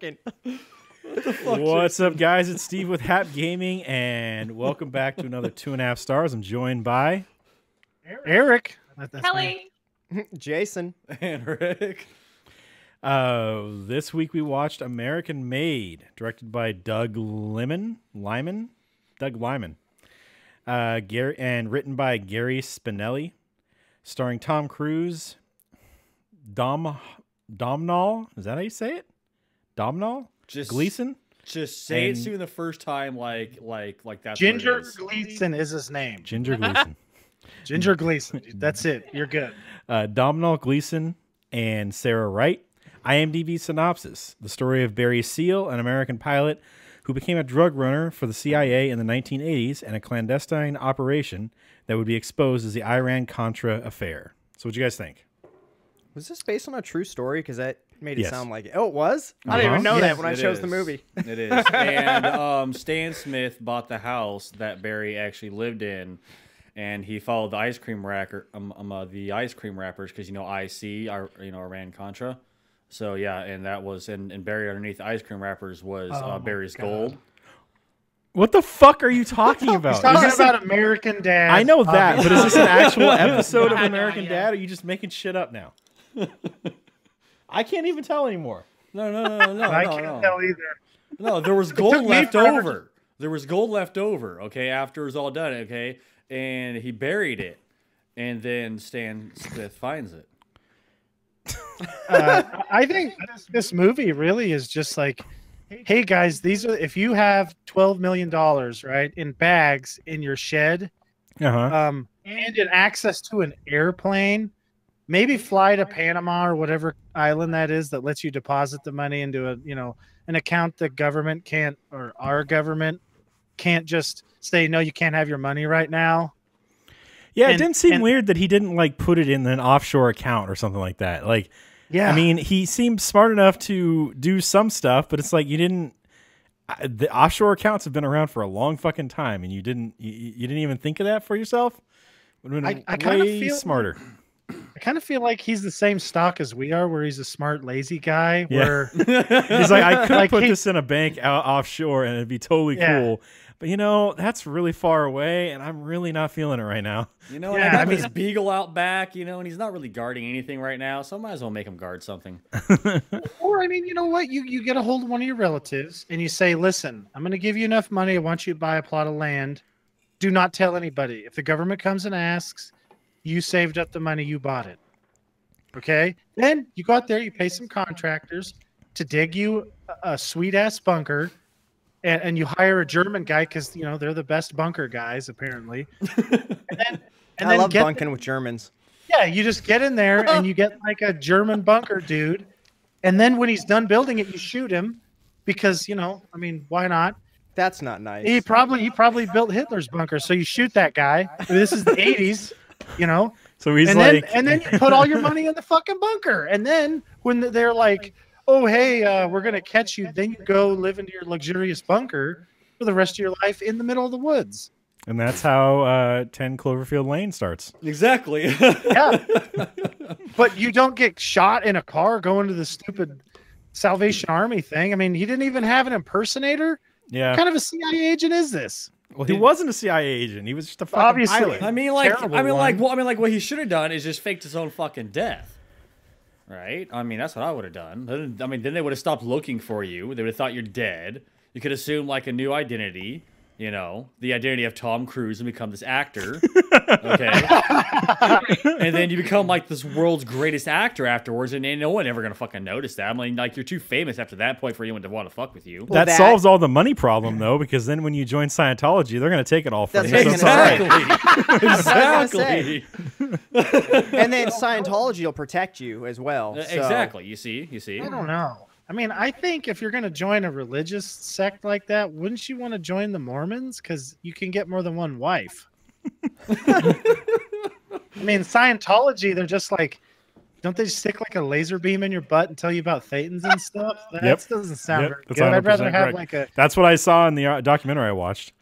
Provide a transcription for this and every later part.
talking. What's up, guys? It's Steve with Hap Gaming, and welcome back to another 2.5 stars. I'm joined by Erik. Kelly. Jason. And Rick. This week we watched American Made, directed by Doug Liman, Gary, and written by Gary Spinelli, starring Tom Cruise, Domhnall. Is that how you say it? Domhnall? Gleason? Just say it soon the first time, like that's Ginger what it is. Gleason is his name. Ginger Gleason. Ginger Gleason. That's it. You're good. Domhnall Gleeson and Sarah Wright. IMDb synopsis: the story of Barry Seal, an American pilot who became a drug runner for the CIA in the 1980s and a clandestine operation that would be exposed as the Iran-Contra affair. So what do you guys think? Was this based on a true story? Because that made it Yes. sound like it. Oh, it was? I didn't even know that when I chose the movie. It is. And Stan Smith bought the house that Barry actually lived in, and he followed the ice cream wrappers because IC are Iran Contra. So yeah, and that was and buried underneath the ice cream wrappers was Barry's gold. What the fuck are you talking about? He's talking about American Dad. I know that, but is this an actual episode of American Dad, or are you just making shit up now? I can't even tell anymore. No. I can't tell either. No, there was gold left over. There was gold left over, okay, after it was all done, okay? And he buried it. And then Stan Smith finds it. I think this movie really is just like, hey guys, if you have $12 million, right, in bags in your shed, and in access to an airplane, maybe fly to Panama or whatever island that is that lets you deposit the money into an account the government can't, or our government can't just say, no, you can't have your money right now. Yeah, it didn't seem weird that he didn't put it in an offshore account or something like that. Yeah, I mean, he seemed smart enough to do some stuff, but it's like you didn't. The offshore accounts have been around for a long fucking time, and you didn't even think of that for yourself. Would have been I kind of way feel smarter. I kind of feel like he's the same stock as we are, where he's a smart, lazy guy. Where he's like, I could put this in a bank offshore, and it'd be totally cool. But that's really far away, and I'm really not feeling it right now. And I got this beagle out back, and he's not really guarding anything right now, so I might as well make him guard something. Or, I mean, you know what? You get a hold of one of your relatives, and you say, listen, I'm going to give you enough money. I want you to buy a plot of land. Do not tell anybody. If the government comes and asks, you saved up the money, you bought it. Okay? Then you go out there, you pay some contractors to dig you a sweet-ass bunker, and you hire a German guy because, they're the best bunker guys, apparently. And I love bunking with Germans. Yeah, you just get in there and you get like a German bunker dude. And then when he's done building it, you shoot him because, why not? That's not nice. He probably built Hitler's bunker. So you shoot that guy. This is the 80s, So he's and then you put all your money in the fucking bunker. And then when they're like, oh, hey, we're going to catch you, then you go live into your luxurious bunker for the rest of your life in the middle of the woods. And that's how 10 Cloverfield Lane starts. Exactly. Yeah. But you don't get shot in a car going to the stupid Salvation Army thing. I mean, he didn't even have an impersonator. Yeah. What kind of a CIA agent is this? Well, he wasn't a CIA agent. He was just a fucking pilot. What he should have done is just faked his own fucking death. Right? I mean, that's what I would have done. Then they would have stopped looking for you. They would have thought you're dead. You could assume like a new identity, the identity of Tom Cruise, and become this actor. Okay. And then you become like this world's greatest actor afterwards, and no one ever gonna fucking notice that. I mean, like, you're too famous after that point for anyone to want to fuck with you. That solves all the money problem, though, because then when you join Scientology, they're gonna take it all from you. Exactly. Exactly. And then Scientology will protect you as well. Exactly. You see. I don't know. I mean, I think if you're going to join a religious sect like that, wouldn't you want to join the Mormons? Because you can get more than one wife. I mean, Scientology, they're just like, don't they stick like a laser beam in your butt and tell you about thetans and stuff? That doesn't sound very good. I'd rather have like a... That's what I saw in the documentary I watched.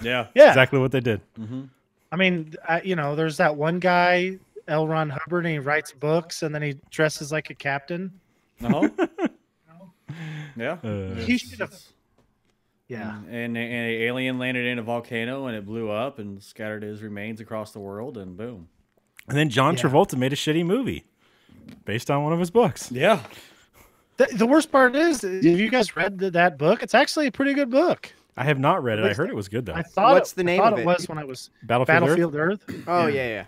Yeah. Exactly what they did. Mm-hmm. I mean, there's that one guy, L. Ron Hubbard, and he writes books, and then he dresses like a captain. Uh-huh. Yeah. He should have. Yeah. And an alien landed in a volcano and it blew up and scattered his remains across the world and boom. And then John Travolta made a shitty movie based on one of his books. Yeah. The worst part is, have you guys read that book? It's actually a pretty good book. I have not read it. I heard it was good though. I thought What's the name of it it? was when I was Battlefield Earth. Oh yeah.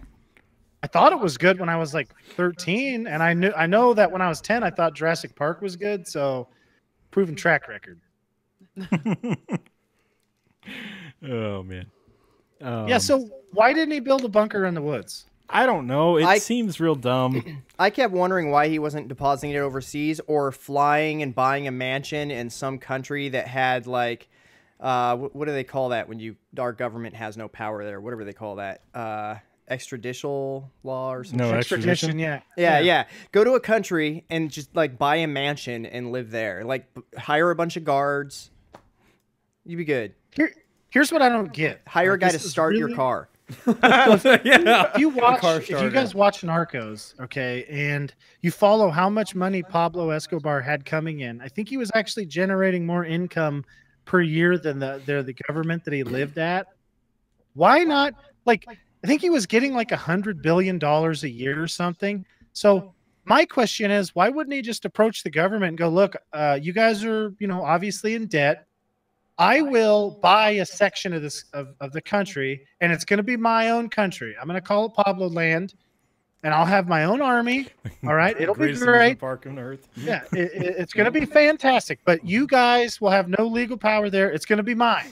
I thought it was good when I was like 13, and I know that when I was 10, I thought Jurassic Park was good. So, proven track record. Oh man. Yeah. So why didn't he build a bunker in the woods? I don't know. It seems real dumb. I kept wondering why he wasn't depositing it overseas or flying and buying a mansion in some country that had like, what do they call that when our government has no power there? Whatever they call that, extraditional law or something. No, Extradition. Yeah. Go to a country and just like buy a mansion and live there. Like hire a bunch of guards. You'd be good. Here's what I don't get. Hire a guy to start your car. Yeah. If you guys watch Narcos, okay, and you follow how much money Pablo Escobar had coming in, I think he was actually generating more income per year than the government that he lived at. Why not? Like, I think he was getting like $100 billion a year or something. So my question is, why wouldn't he just approach the government and go, look, you guys are, obviously in debt. I will buy a section of this of the country, and it's going to be my own country. I'm going to call it Pablo Land, and I'll have my own army. All right, it'll be great. Park on Earth. Yeah, it's going to be fantastic. But you guys will have no legal power there. It's going to be mine.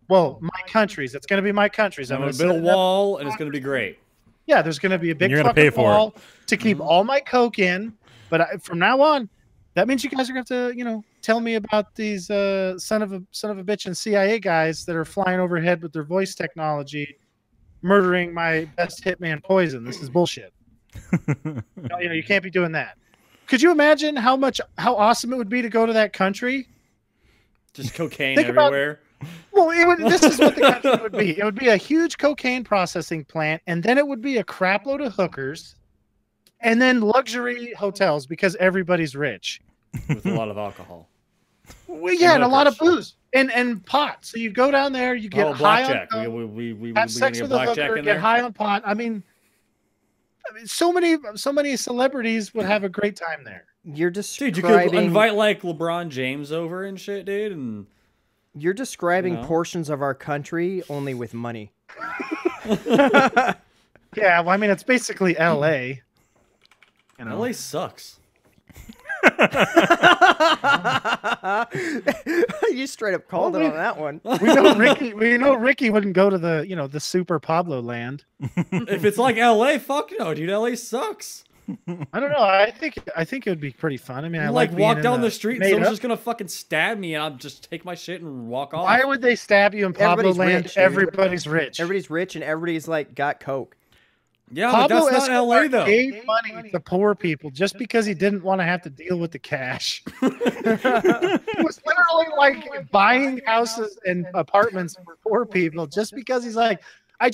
Well, my countries. It's going to be my countries. I'm going to build a wall, and it's going to be great. Yeah, there's going to be a big You're pay fucking wall to keep all my coke in. But from now on, that means you guys are going to have to, tell me about these son of a bitch and CIA guys that are flying overhead with their voice technology, murdering my best hitman Poison. This is bullshit. You can't be doing that. Could you imagine how awesome it would be to go to that country? Just cocaine everywhere. This is what the country would be. It would be a huge cocaine processing plant, and then it would be a crap load of hookers, and then luxury hotels because everybody's rich. With a lot of alcohol. Well, yeah, and a lot of booze and pot. So you go down there, you get high on coke, we have sex with a hooker, get high on pot. I mean, so many celebrities would have a great time there. You're describing. Dude, you could invite like LeBron James over and shit, dude. And you're describing portions of our country only with money. Yeah, well, I mean, it's basically L.A. LA sucks. You straight up called it on that one. We know Ricky wouldn't go to the super Pablo Land. If it's like LA, fuck no, dude. LA sucks. I don't know. I think it would be pretty fun. I mean, I like walk down the street and someone's just gonna fucking stab me and I'll just take my shit and walk off. Why would they stab you in Pablo Land? Rich, everybody's rich. Everybody's rich and everybody's like got coke. Yeah, Pablo but that's not LA though. Gave money to poor people just because he didn't want to have to deal with the cash. He was literally like buying houses and apartments for poor people just because he's like, I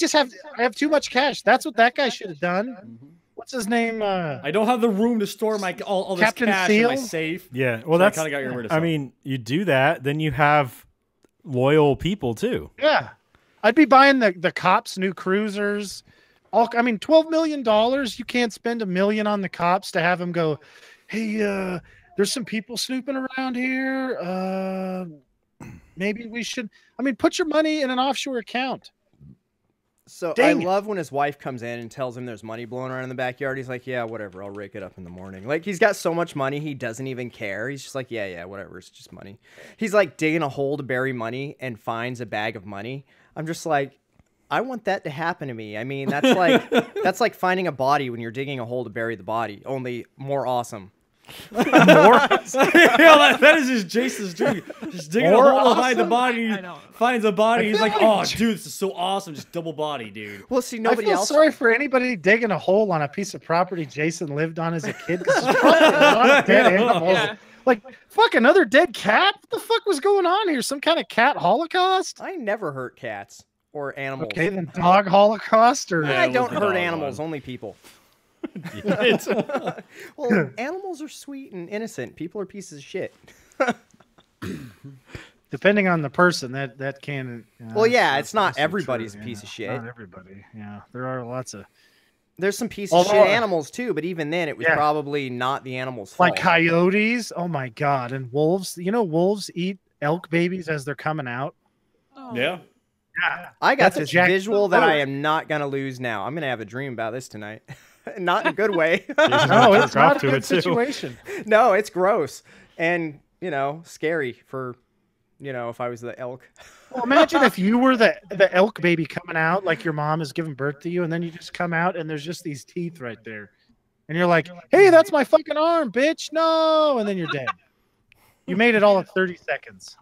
have too much cash. That's what that guy should have done. What's his name? I don't have the room to store my all this Captain cash Seal? in my safe. Yeah, well, so that's. I kind of got rid of I mean, you do that, then you have loyal people too. Yeah, I'd be buying the cops' new cruisers. $12 million. You can't spend $1 million on the cops to have them go, hey, there's some people snooping around here. Maybe we should. Put your money in an offshore account. So I love when his wife comes in and tells him there's money blowing around in the backyard. He's like, yeah, whatever. I'll rake it up in the morning. Like, he's got so much money, he doesn't even care. He's just like, yeah, whatever. It's just money. He's like digging a hole to bury money and finds a bag of money. I'm just like, I want that to happen to me. I mean, that's like finding a body when you're digging a hole to bury the body, only more awesome. That is just Jason's dream. Just digging a hole to hide the body. Finds a body. He's like, oh, dude, this is so awesome. Just double body, dude. Well, see, nobody else. Sorry for anybody digging a hole on a piece of property Jason lived on as a kid. Because there's probably a lot of dead animals. Yeah. Like, fuck, another dead cat? What the fuck was going on here? Some kind of cat holocaust? I never hurt cats or animals. Okay, then dog holocaust? Or I don't hurt animals, only people. Well, animals are sweet and innocent. People are pieces of shit. Depending on the person, that can. Well, yeah, that's it's not also everybody's true, a piece of shit. Not everybody. Yeah, there are lots of. There's some piece of shit animals too, but even then, it was probably not the animal's fault. Like coyotes. Oh my god! And wolves. You know, wolves eat elk babies as they're coming out. Oh. Yeah. Yeah. I got this visual that I am not gonna lose now. I'm gonna have a dream about this tonight. Not in a good way. No, it's not a good situation. No, it's gross and scary for if I was the elk. Well, imagine if you were the elk baby coming out, like your mom is giving birth to you, and then you just come out and there's just these teeth right there. And you're like, hey, that's my fucking arm, bitch. No. And then you're dead. You made it all in 30 seconds.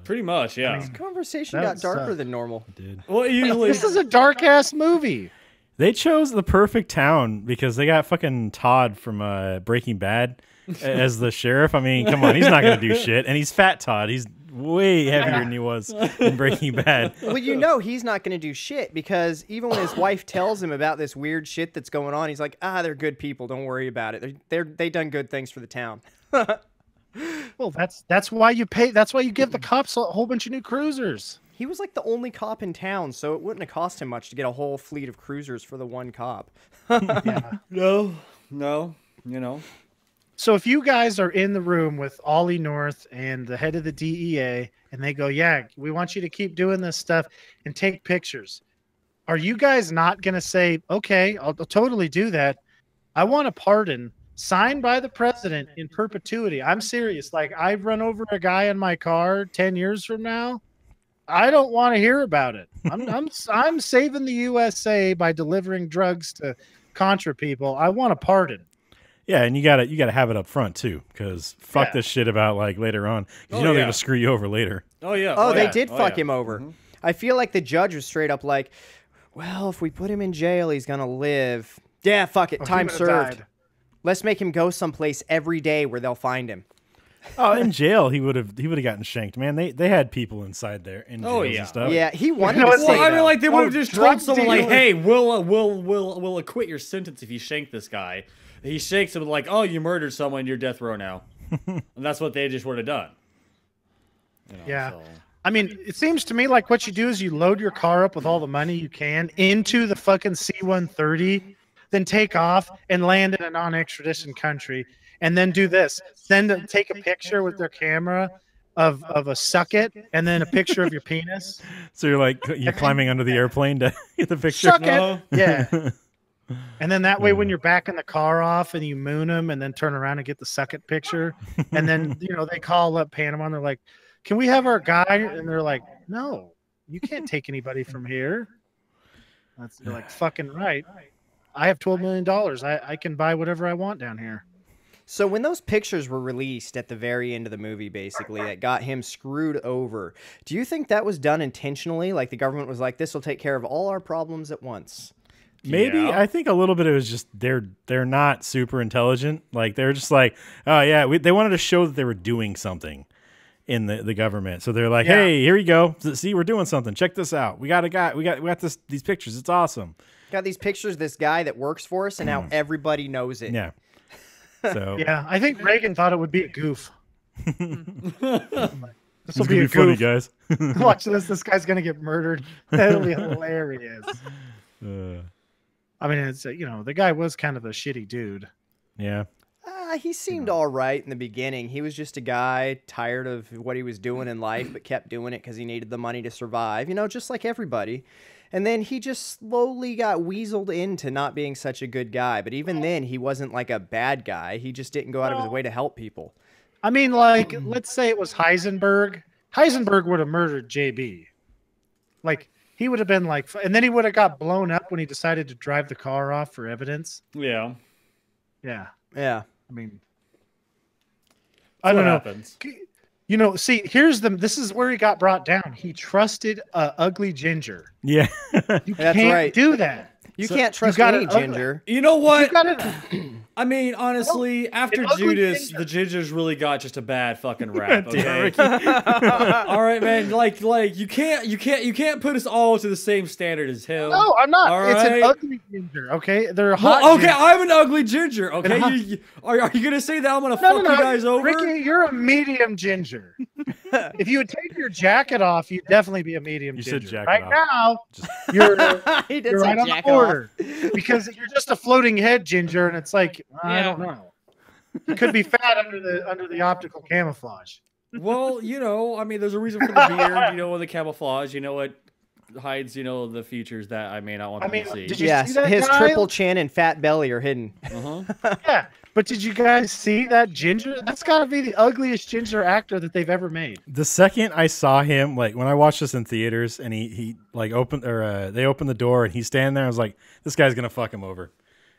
Pretty much, yeah. This conversation got darker than normal. It did. Well, usually This is a dark-ass movie. They chose the perfect town because they got fucking Todd from Breaking Bad as the sheriff. I mean, come on, he's not going to do shit. And he's fat Todd. He's way heavier than he was in Breaking Bad. Well, he's not going to do shit because even when his wife tells him about this weird shit that's going on, he's like, they're good people. Don't worry about it. They done good things for the town. Well, that's why you pay. That's why you give the cops a whole bunch of new cruisers. He was like the only cop in town, so it wouldn't have cost him much to get a whole fleet of cruisers for the one cop. Yeah. No, So if you guys are in the room with Ollie North and the head of the DEA, and they go, yeah, we want you to keep doing this stuff and take pictures, are you guys not going to say, okay, I'll totally do that? I want a pardon signed by the president in perpetuity. I'm serious. Like, I run over a guy in my car 10 years from now. I don't want to hear about it. I'm saving the USA by delivering drugs to Contra people. I want a pardon. Yeah, and you gotta have it up front too, because fuck this shit about like later on. They're gonna screw you over later. Oh yeah. Oh, they did fuck him over. Mm-hmm. I feel like the judge was straight up like, well, if we put him in jail, he's gonna live. Yeah, fuck it. Time served. Died. Let's make him go someplace every day where they'll find him. Oh, in jail he would have gotten shanked, man. They had people inside there in jails and stuff. Yeah, he wanted to say well, I mean, like they would have just told someone like, "Hey, we'll acquit your sentence if you shank this guy." He shakes him like, "Oh, you murdered someone, you're death row now," and that's what they just would have done. Yeah. So. I mean, it seems to me like what you do is you load your car up with all the money you can into the fucking C-130, then take off and land in a non-extradition country, and then do this: take a picture with their camera of a suck it, and then a picture of your penis. So you're climbing under the airplane to get the picture. Suck it, yeah. And then that way, when you're backing the car off and you moon them, and then turn around and get the suck it picture, and then they call up Panama and they're like, "Can we have our guy?" And they're like, "No, you can't take anybody from here." They're like, "Fucking right. I have $12 million. I can buy whatever I want down here." So when those pictures were released at the very end of the movie, basically, that got him screwed over, do you think that was done intentionally? Like the government was like, this will take care of all our problems at once? Maybe. Yeah. I think a little bit it was just they're not super intelligent. Like they're just like, oh yeah, they wanted to show that they were doing something in the government. So they're like, hey, here you go. See, we're doing something. Check this out. We got these pictures. It's awesome. Got these pictures, this guy that works for us, and now everybody knows it. Yeah. So yeah, I think Reagan thought it would be a goof. This will be a goof. Funny, guys. Watch this. This guy's gonna get murdered. That'll be hilarious. I mean, it's the guy was kind of a shitty dude. Yeah. He seemed all right in the beginning. He was just a guy tired of what he was doing in life, but kept doing it because he needed the money to survive. Just like everybody. And then he just slowly got weaseled into not being such a good guy. But even then, he wasn't like a bad guy. He just didn't go out of his way to help people. I mean, like, let's say it was Heisenberg. Heisenberg would have murdered JB. Like, he would have been like, and then he would have got blown up when he decided to drive the car off for evidence. Yeah. Yeah. Yeah. I mean, I don't know. Happens. See, this is where he got brought down. He trusted Ugly Ginger. Yeah. You can't do that. You can't trust got any it ugly. ginger. You know what? You got it. I mean, honestly, after ugly Judas, ginger. the gingers really got just a bad fucking rap. Damn, Okay? Ricky. All right, man. Like you can't put us all to the same standard as him. No, I'm not. All It's right? an ugly ginger. Okay, they're hot. Well, okay, ginger. I'm an ugly ginger. Okay, hot. are you gonna say that I'm gonna No, fuck no, you no. guys over? Ricky, you're a medium ginger. If you would take your jacket off, you'd definitely be a medium You ginger. said jacket right off. now, you're, He did you're say right on the jack border because you're just a floating head ginger, and it's like I don't know. You could be fat under the optical camouflage. Well, you know, I mean, there's a reason for the beard, you know, and the camouflage. You know what hides, you know, the features that I may not want people to see. did you Yes, see that his guy? triple chin and fat belly are hidden. Yeah, but did you guys see that ginger? That's got to be the ugliest ginger actor that they've ever made. The second I saw him, like when I watched this in theaters, and he like opened or they opened the door and he's standing there, I was like, this guy's gonna fuck him over.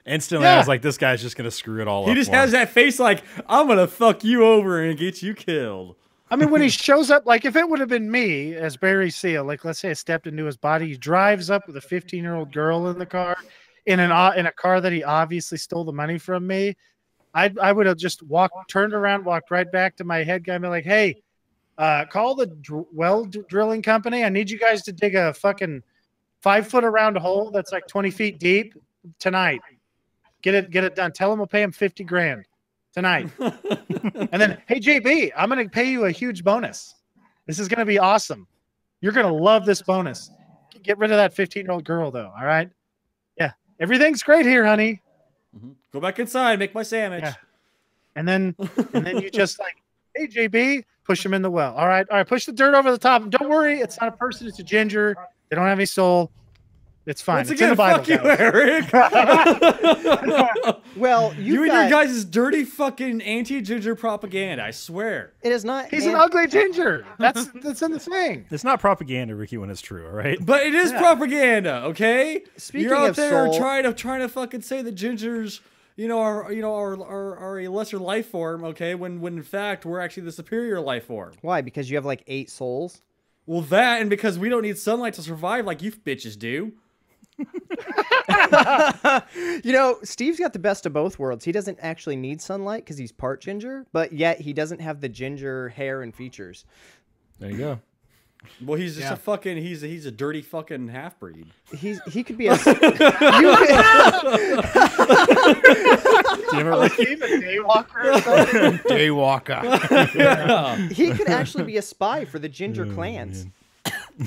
Instantly, I was like, this guy's just gonna screw it all up. He just for him. has that face like, I'm gonna fuck you over and get you killed. I mean, when he shows up, like if it would have been me as Barry Seal, like let's say I stepped into his body, he drives up with a 15-year-old girl in the car, in a car that he obviously stole the money from me. I would have just turned around, walked right back to my head guy, and be like, hey, call the well drilling company. I need you guys to dig a fucking 5-foot around hole that's like 20 feet deep tonight. Get it done. Tell him we'll pay him 50 grand tonight. And then, hey, JB, I'm going to pay you a huge bonus. This is going to be awesome. You're going to love this bonus. Get rid of that 15-year-old girl, though. All right. Yeah. Everything's great here, honey. Go back inside, make my sandwich. Yeah. And then you just like, hey, JB, push him in the well. All right. Push the dirt over the top. Don't worry. It's not a person. It's a ginger. They don't have any soul. It's fine. Once It's in again, the Bible, fuck you, guys. Eric. Well, You and your guys' dirty fucking anti-ginger propaganda, I swear. It is not. He's an ugly ginger. That's in the thing. It's not propaganda, Ricky, when it's true. All right. But it is propaganda, okay? Speaking You're out of there soul- trying to fucking say the gingers, are a lesser life form, okay? When in fact we're actually the superior life form. Why? Because you have like 8 souls. Well, that and because we don't need sunlight to survive like you bitches do. Steve's got the best of both worlds. He doesn't actually need sunlight because he's part ginger, but yet he doesn't have the ginger hair and features. There you go. Well, he's just a fucking he's a dirty fucking half breed. He could be a. Damn it, Ricky. Even Daywalker or something. Daywalker. He could actually be a spy for the ginger clans.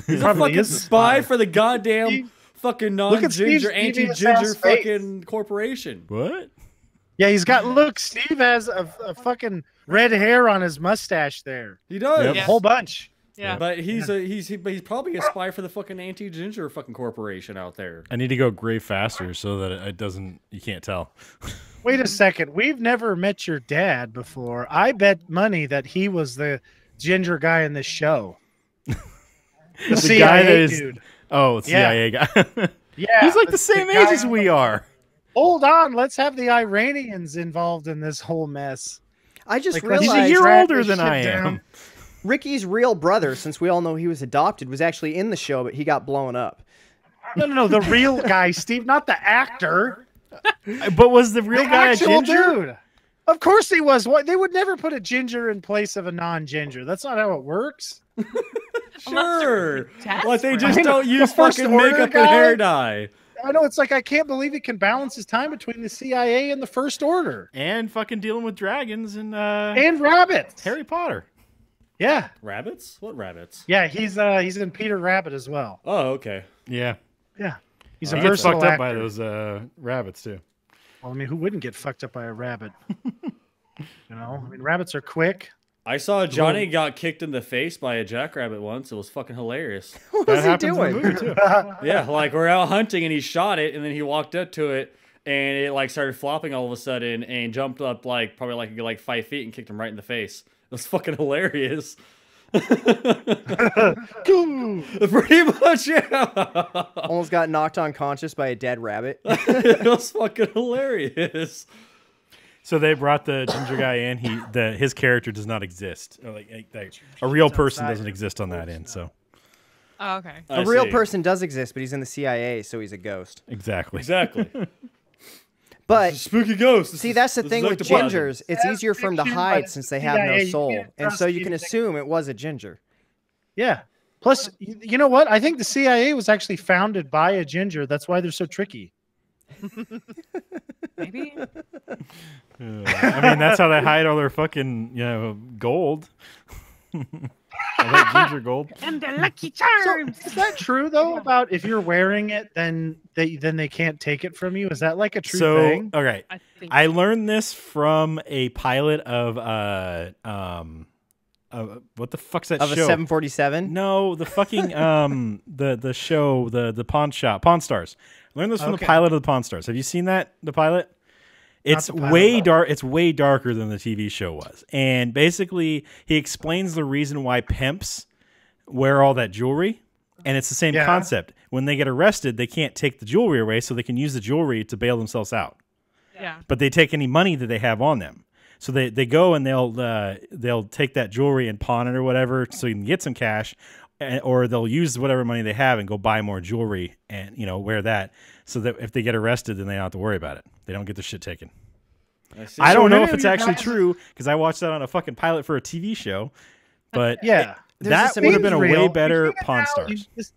He's a Probably fucking is a spy spy. for the goddamn fucking Look at Steve's non-ginger, devious anti-ginger ass face. fucking corporation. What? Yeah, he's got. Look, Steve has a fucking red hair on his mustache there. He does. Yep. A whole bunch. Yeah. But he's probably a spy for the fucking anti-ginger fucking corporation out there. I need to go gray faster so that it doesn't. You can't tell. Wait a second. We've never met your dad before. I bet money that he was the ginger guy in this show. The CIA guy that is- dude. Oh, it's CIA guy. Yeah. He's like the that's same guy age as on we the- are. Hold on. Let's have the Iranians involved in this whole mess. I just Like, let's He's realized a year drag older this than shit I down. am. Ricky's real brother, since we all know he was adopted, was actually in the show, but he got blown up. No. The real guy, Steve, not the actor. But was the real The guy a actual ginger? dude. Of course he was. What? They would never put a ginger in place of a non-ginger. That's not how it works. Sure. Like they Desperate. just don't use first fucking order makeup and guy? hair dye. I know. It's like I can't believe he can balance his time between the CIA and the First Order And fucking dealing with dragons and and rabbits. Harry Potter. Yeah, Rabbits? What rabbits? yeah. He's in Peter Rabbit as well. Oh, okay. Yeah. Yeah, he's He a gets versatile fucked up actor. by those rabbits too. Well, I mean, who wouldn't get fucked up by a rabbit? I mean, rabbits are quick. I saw Johnny got kicked in the face by a jackrabbit once. It was fucking hilarious. What That was he happens in the doing? movie too. Yeah, like we're out hunting and he shot it and then he walked up to it and it like started flopping all of a sudden and jumped up probably like 5 feet and kicked him right in the face. It was fucking hilarious. Pretty much, yeah. Almost got knocked unconscious by a dead rabbit. It was fucking hilarious. So they brought the ginger guy in. His character does not exist. Or like a real person doesn't exist on that end. So Oh, okay. A real person does exist, but he's in the CIA, so he's a ghost. Exactly. Exactly. But spooky ghost. See, that's the thing with gingers. It's easier for them to hide since they have no soul. And so you can assume it was a ginger. Yeah. Plus, you know what? I think the CIA was actually founded by a ginger. That's why they're so tricky. Maybe. I mean, that's how they hide all their fucking, gold. All that ginger gold. And the Lucky Charms. So, is that true though? About if you're wearing it, then they can't take it from you. Is that like a true thing? Okay, I learned this from a pilot of what the fuck's that show? Of a 747? No, the fucking the show, the Pawn Shop, Pawn Stars. I learned this from the pilot of the Pawn Stars. Have you seen that? The pilot? It's way dark. It's way darker than the TV show was. And basically, he explains the reason why pimps wear all that jewelry. And it's the same concept. When they get arrested, they can't take the jewelry away, so they can use the jewelry to bail themselves out. Yeah. But they take any money that they have on them. So they go and they'll take that jewelry and pawn it or whatever, so you can get some cash, or they'll use whatever money they have and go buy more jewelry and wear that, so that if they get arrested, then they don't have to worry about it. They don't get their shit taken. I don't know if it's actually true because I watched that on a fucking pilot for a TV show, but that would have been a way better Pawn Stars. This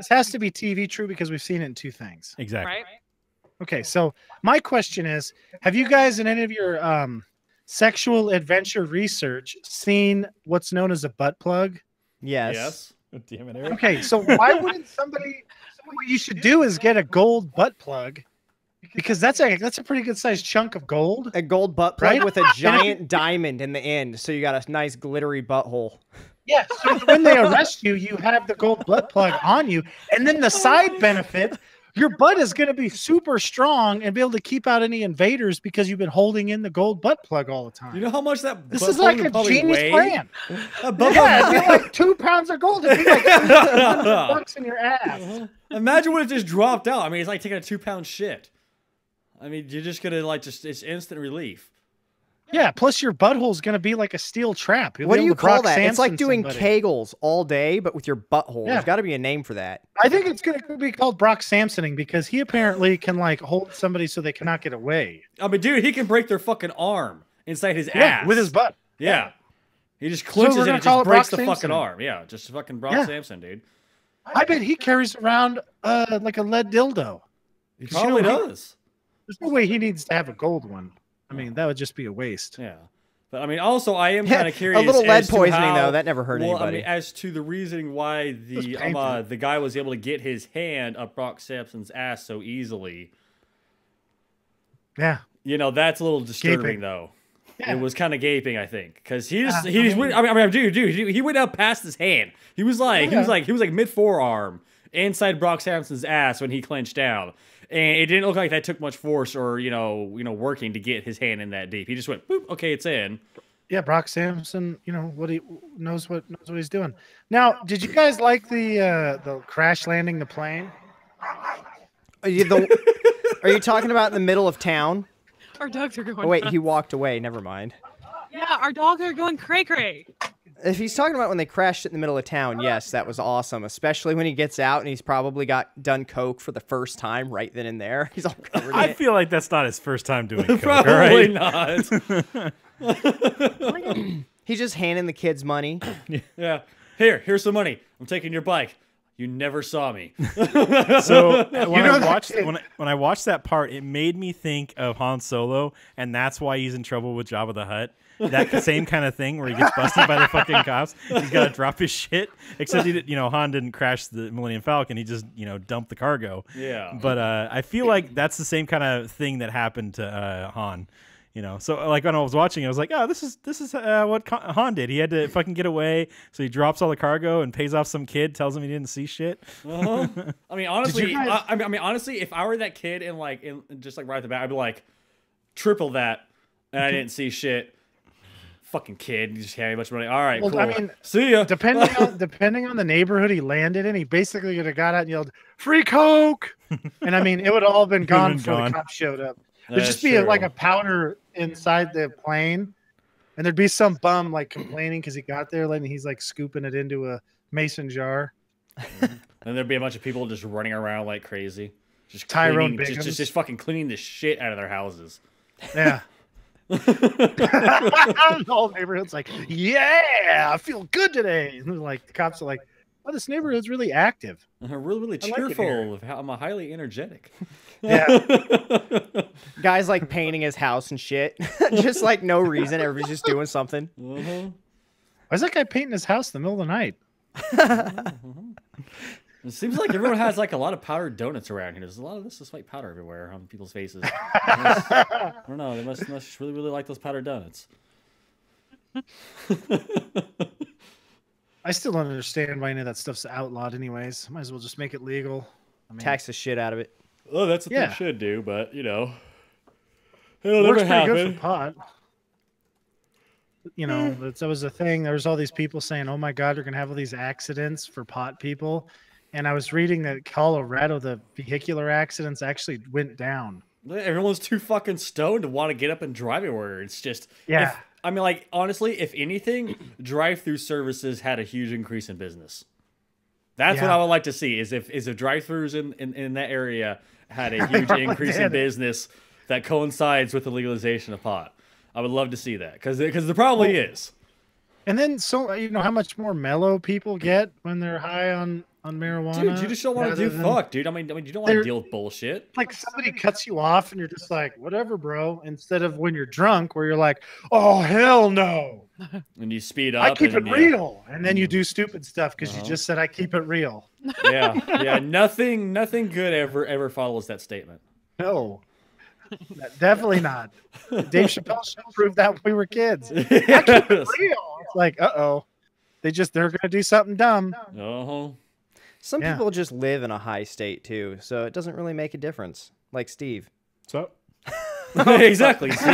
has to be TV true because we've seen it in two things. Exactly. Right? Okay, so my question is, have you guys in any of your sexual adventure research seen what's known as a butt plug? Yes. Damn it, Eric. Okay, so why wouldn't somebody? What you should do is get a gold butt plug, because that's a pretty good sized chunk of gold. A gold butt plug with a giant diamond in the end, so you got a nice glittery butthole. Yeah, so when they arrest you, you have the gold butt plug on you, and then the side benefit, your butt is going to be super strong and be able to keep out any invaders because you've been holding in the gold butt plug all the time. You know how much that this is like a genius plan. Yeah, it'd be like 2 pounds of gold. It'd be like $200 in your ass. Imagine when it just dropped out. I mean, it's like taking a 2-pound shit. I mean, you're just gonna it's instant relief. Yeah, plus your butthole is gonna be like a steel trap. What do you call that? It's like doing Kegels all day, but with your butthole. Yeah. There's got to be a name for that. I think it's gonna be called Brock Samsoning because he apparently can like hold somebody so they cannot get away. I mean, dude, he can break their fucking arm inside his ass with his butt. Yeah, he just clinches it and just breaks the fucking arm. Yeah, just fucking Brock Samson, dude. I bet he carries around like a lead dildo. He probably does. There's no way he needs to have a gold one. I mean, that would just be a waste. Yeah. But I mean, also, I am kind of curious. A little lead poisoning, how, though, that never hurt anybody. I mean, as to the reasoning why the guy was able to get his hand up Brock Sampson's ass so easily. Yeah. That's a little disturbing, though. Yeah. It was kind of gaping, I think, because he went up past his hand. He was like mid forearm inside Brock Sampson's ass when he clenched down. And it didn't look like that took much force or working to get his hand in that deep. He just went boop. Okay, it's in. Yeah, Brock Samson. What he knows what he's doing. Now, did you guys like the crash landing the plane? Are you talking about in the middle of town? Our dogs are going. Oh wait, he walked away. Never mind. Yeah, our dogs are going cray cray. If he's talking about when they crashed it in the middle of town, yes, that was awesome. Especially when he gets out and he's probably done coke for the first time right then and there. He's all covered in I it. feel like that's not his first time doing coke. Probably not. He's just handing the kids money. Yeah. Here's some money. I'm taking your bike. You never saw me. So when I watched that part, it made me think of Han Solo, and that's why he's in trouble with Jabba the Hutt. That same kind of thing where he gets busted by the fucking cops. He's got to drop his shit. Except Han didn't crash the Millennium Falcon. He just dumped the cargo. Yeah. But I feel like that's the same kind of thing that happened to Han. So like when I was watching, I was like, oh, this is what Han did. He had to fucking get away, so he drops all the cargo and pays off some kid, tells him he didn't see shit. I mean, honestly, honestly, if I were that kid and just right at the bat, I'd be like, triple that, and I didn't see shit. Fucking kid, you just had a bunch of money. All right, cool. I mean, see ya. Depending on the neighborhood he landed in, he basically could have got out and yelled, "Free Coke!" And I mean, it would all have been gone before the cops showed up. There'd just be like a powder inside the plane, and there'd be some bum complaining because he got there and he's scooping it into a mason jar. And there'd be a bunch of people just running around like crazy, just Tyrone cleaning, just fucking cleaning the shit out of their houses. Yeah. The whole neighborhood's like, yeah, I feel good today. And like the cops are like, oh, this neighborhood's really active. Really, really I like it cheerful. here. I'm a highly energetic. Yeah. Guys like painting his house and shit. Just like no reason. Everybody's just doing something. Why is that guy painting his house in the middle of the night? It seems like everyone has like a lot of powdered donuts around here. There's a lot of this white powder everywhere on people's faces. I don't know. They must really, really like those powdered donuts. I still don't understand why any of that stuff's outlawed anyways. Might as well just make it legal. I mean, Tax the shit out of it. Oh, that's what Yeah. they should do, but you know, it'll works never pretty good happen. for pot. You know, that was a thing. There was all these people saying, "Oh my God, you're gonna have all these accidents for pot people." And I was reading that Colorado, the vehicular accidents actually went down. Everyone's too fucking stoned to want to get up and drive everywhere. It's just, Yeah. I mean, like, honestly, if anything, drive-through services had a huge increase in business. That's what Yeah. I would like to see, is if drive-throughs in that area had a huge increase in did. business that coincides with the legalization of pot. I would love to see that, because there probably is. And then, so you know how much more mellow people get when they're high on marijuana. Dude, you just don't want to rather do than- fuck, dude. I mean, you don't want to They're- deal with bullshit. Like somebody cuts you off, and you're just like, "Whatever, bro." Instead of when you're drunk, where you're like, "Oh hell no, And you speed up. I keep it and, yeah. real," and then you do stupid stuff because Uh-huh. you just said, "I keep it real." Yeah. Nothing good ever follows that statement. No, definitely not. Dave Chappelle should prove that when we were kids. Yes. Real. It's like, they're gonna do something dumb. Uh-huh. Some Yeah. people just live in a high state too, so it doesn't really make a difference. Like Steve. What's up? Exactly. See?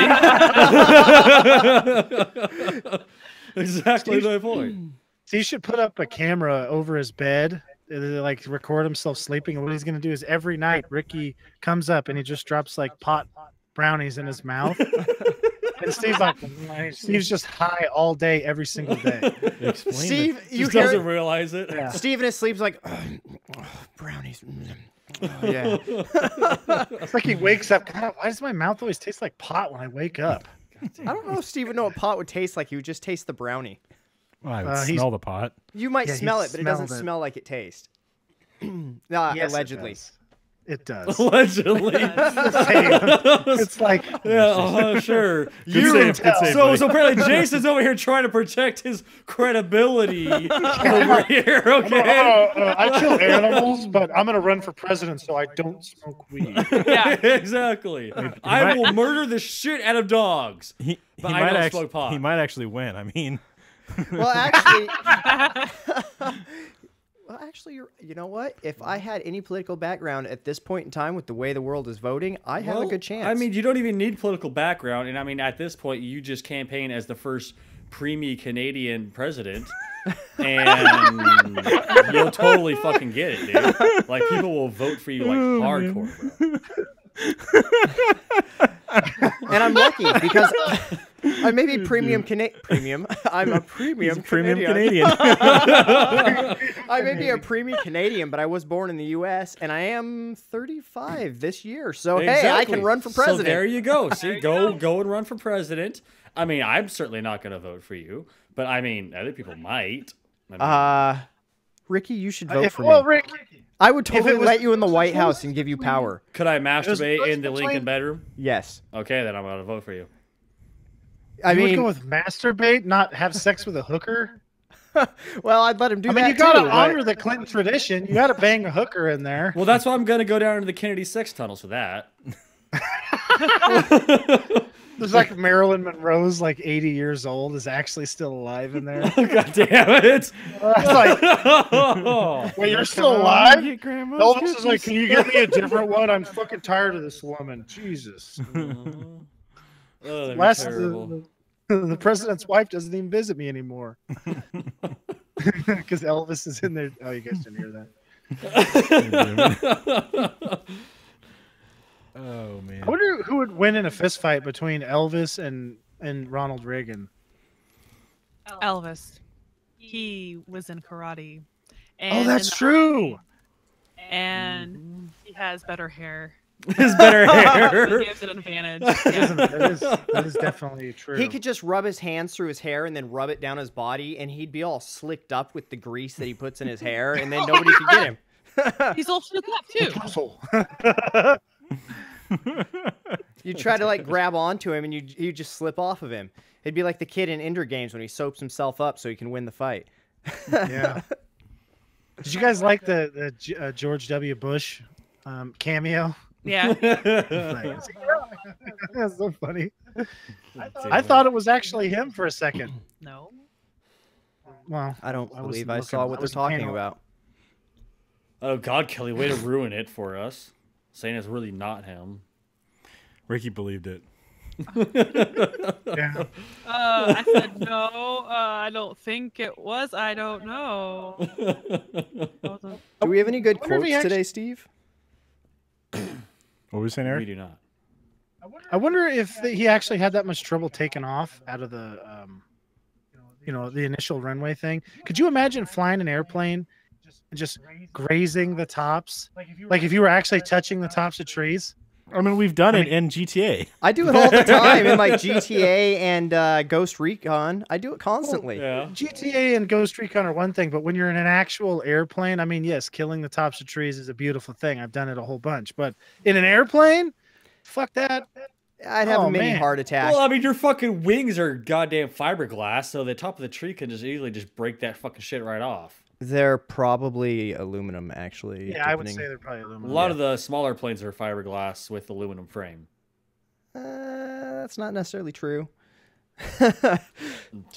Exactly my point. So he should put up a camera over his bed, like record himself sleeping. And what he's gonna do is every night Ricky comes up and he just drops like pot brownies in his mouth. And Steve's like, Steve's just high all day, every single day. Explain Steve, you Just hear doesn't it? realize it. Yeah. Steve in his sleep's like, brownies. Oh, yeah. It's like he wakes up. God, why does my mouth always taste like pot when I wake up? I don't know if Steve would know what pot would taste like. He would just taste the brownie. Well, I would he's- smell the pot. You might Yeah, he smell it, but it doesn't smelled it. smell like it tastes. Yes, Allegedly. It does. Allegedly. It's like, Yeah, sure. You save, good save, so buddy. so apparently Jason's over here trying to protect his credibility over here. Okay. I kill animals, but I'm gonna run for president, so I don't smoke weed. Yeah. Exactly. I will murder the shit out of dogs. He But I might don't actually smoke pot. he might actually win. I mean, Well, actually, you know what? If I had any political background at this point in time with the way the world is voting, I have a Well, good chance. I mean, you don't even need political background, and I mean, at this point, you just campaign as the first preemie Canadian president, and you'll totally fucking get it, dude. Like, people will vote for you like hardcore, bro. and I'm lucky because I may be premium. I'm a premium premium Canadian. Canadian. I may be a premium Canadian, but I was born in the U.S. and I am 35 this year. So hey, I Exactly. can run for So president. there you go. See, go and run for president. I mean, I'm certainly not going to vote for you, but I mean, other people might. I mean, Ricky, you should vote for me. Well, Rick, I would totally was let you in the the White choice House and give you power. could I masturbate in the between- Lincoln bedroom? Yes. Okay, then I'm going to vote for you. I you would mean, go with masturbate, not have sex with a hooker. well, I'd let him do I that mean, you gotta too. honor the Clinton tradition. You gotta bang a hooker in there. Well, that's why I'm going to go down into the Kennedy sex tunnels for that. There's like Marilyn Monroe's like 80 years old is actually still alive in there. God damn it. It's like, Oh, wait, you're still alive? Get grandma's Elvis is like, cookies. can you give me a different one? I'm fucking tired of this woman. Jesus. that'd be Last, terrible. the president's wife doesn't even visit me anymore. Because Elvis is in there. Oh, you guys didn't hear that. Oh man. I wonder who would win in a fist fight between Elvis and Ronald Reagan. Elvis. He was in karate. And Oh, in that's the true. movie, and he has better hair. His better hair. He gives it an advantage. That is definitely true. He could just rub his hands through his hair and then rub it down his body, and he'd be all slicked up with the grease that he puts in his hair, and then nobody could get him. He's all shook up too. You try to like grab onto him, and you just slip off of him. It'd be like the kid in Ender Games when he soaps himself up so he can win the fight. Yeah. Did you guys like the George W. Bush cameo? Yeah. That's so funny. I thought it was actually him for a second. No. Well, I don't I believe wasn't I looking. saw I what they're was talking paying- about. Oh God, Kelly, way to ruin it for us. Saying it's really not him. Ricky believed it. Yeah. I said no. I don't think it was. I don't know. Do we have any good I wonder if quotes he actually- today, Steve? What were we saying, Eric? We do not. I wonder if he actually had that much trouble taking off out of the, the initial runway thing. Could you imagine flying an airplane and just grazing the tops? Like if you were actually touching the tops of trees? I mean, we've done it in GTA. I do it all the time in like GTA and Ghost Recon. I do it constantly. Yeah. GTA and Ghost Recon are one thing, but when you're in an actual airplane, I mean, yes, killing the tops of trees is a beautiful thing. I've done it a whole bunch, but in an airplane, fuck that. I'd have Oh, a mini man. heart attack. Well, I mean, your fucking wings are goddamn fiberglass, so the top of the tree can just easily just break that fucking shit right off. They're probably aluminum, actually. Yeah, I would depending- say they're probably A aluminum. lot of the smaller planes are fiberglass with aluminum frame. That's not necessarily true. I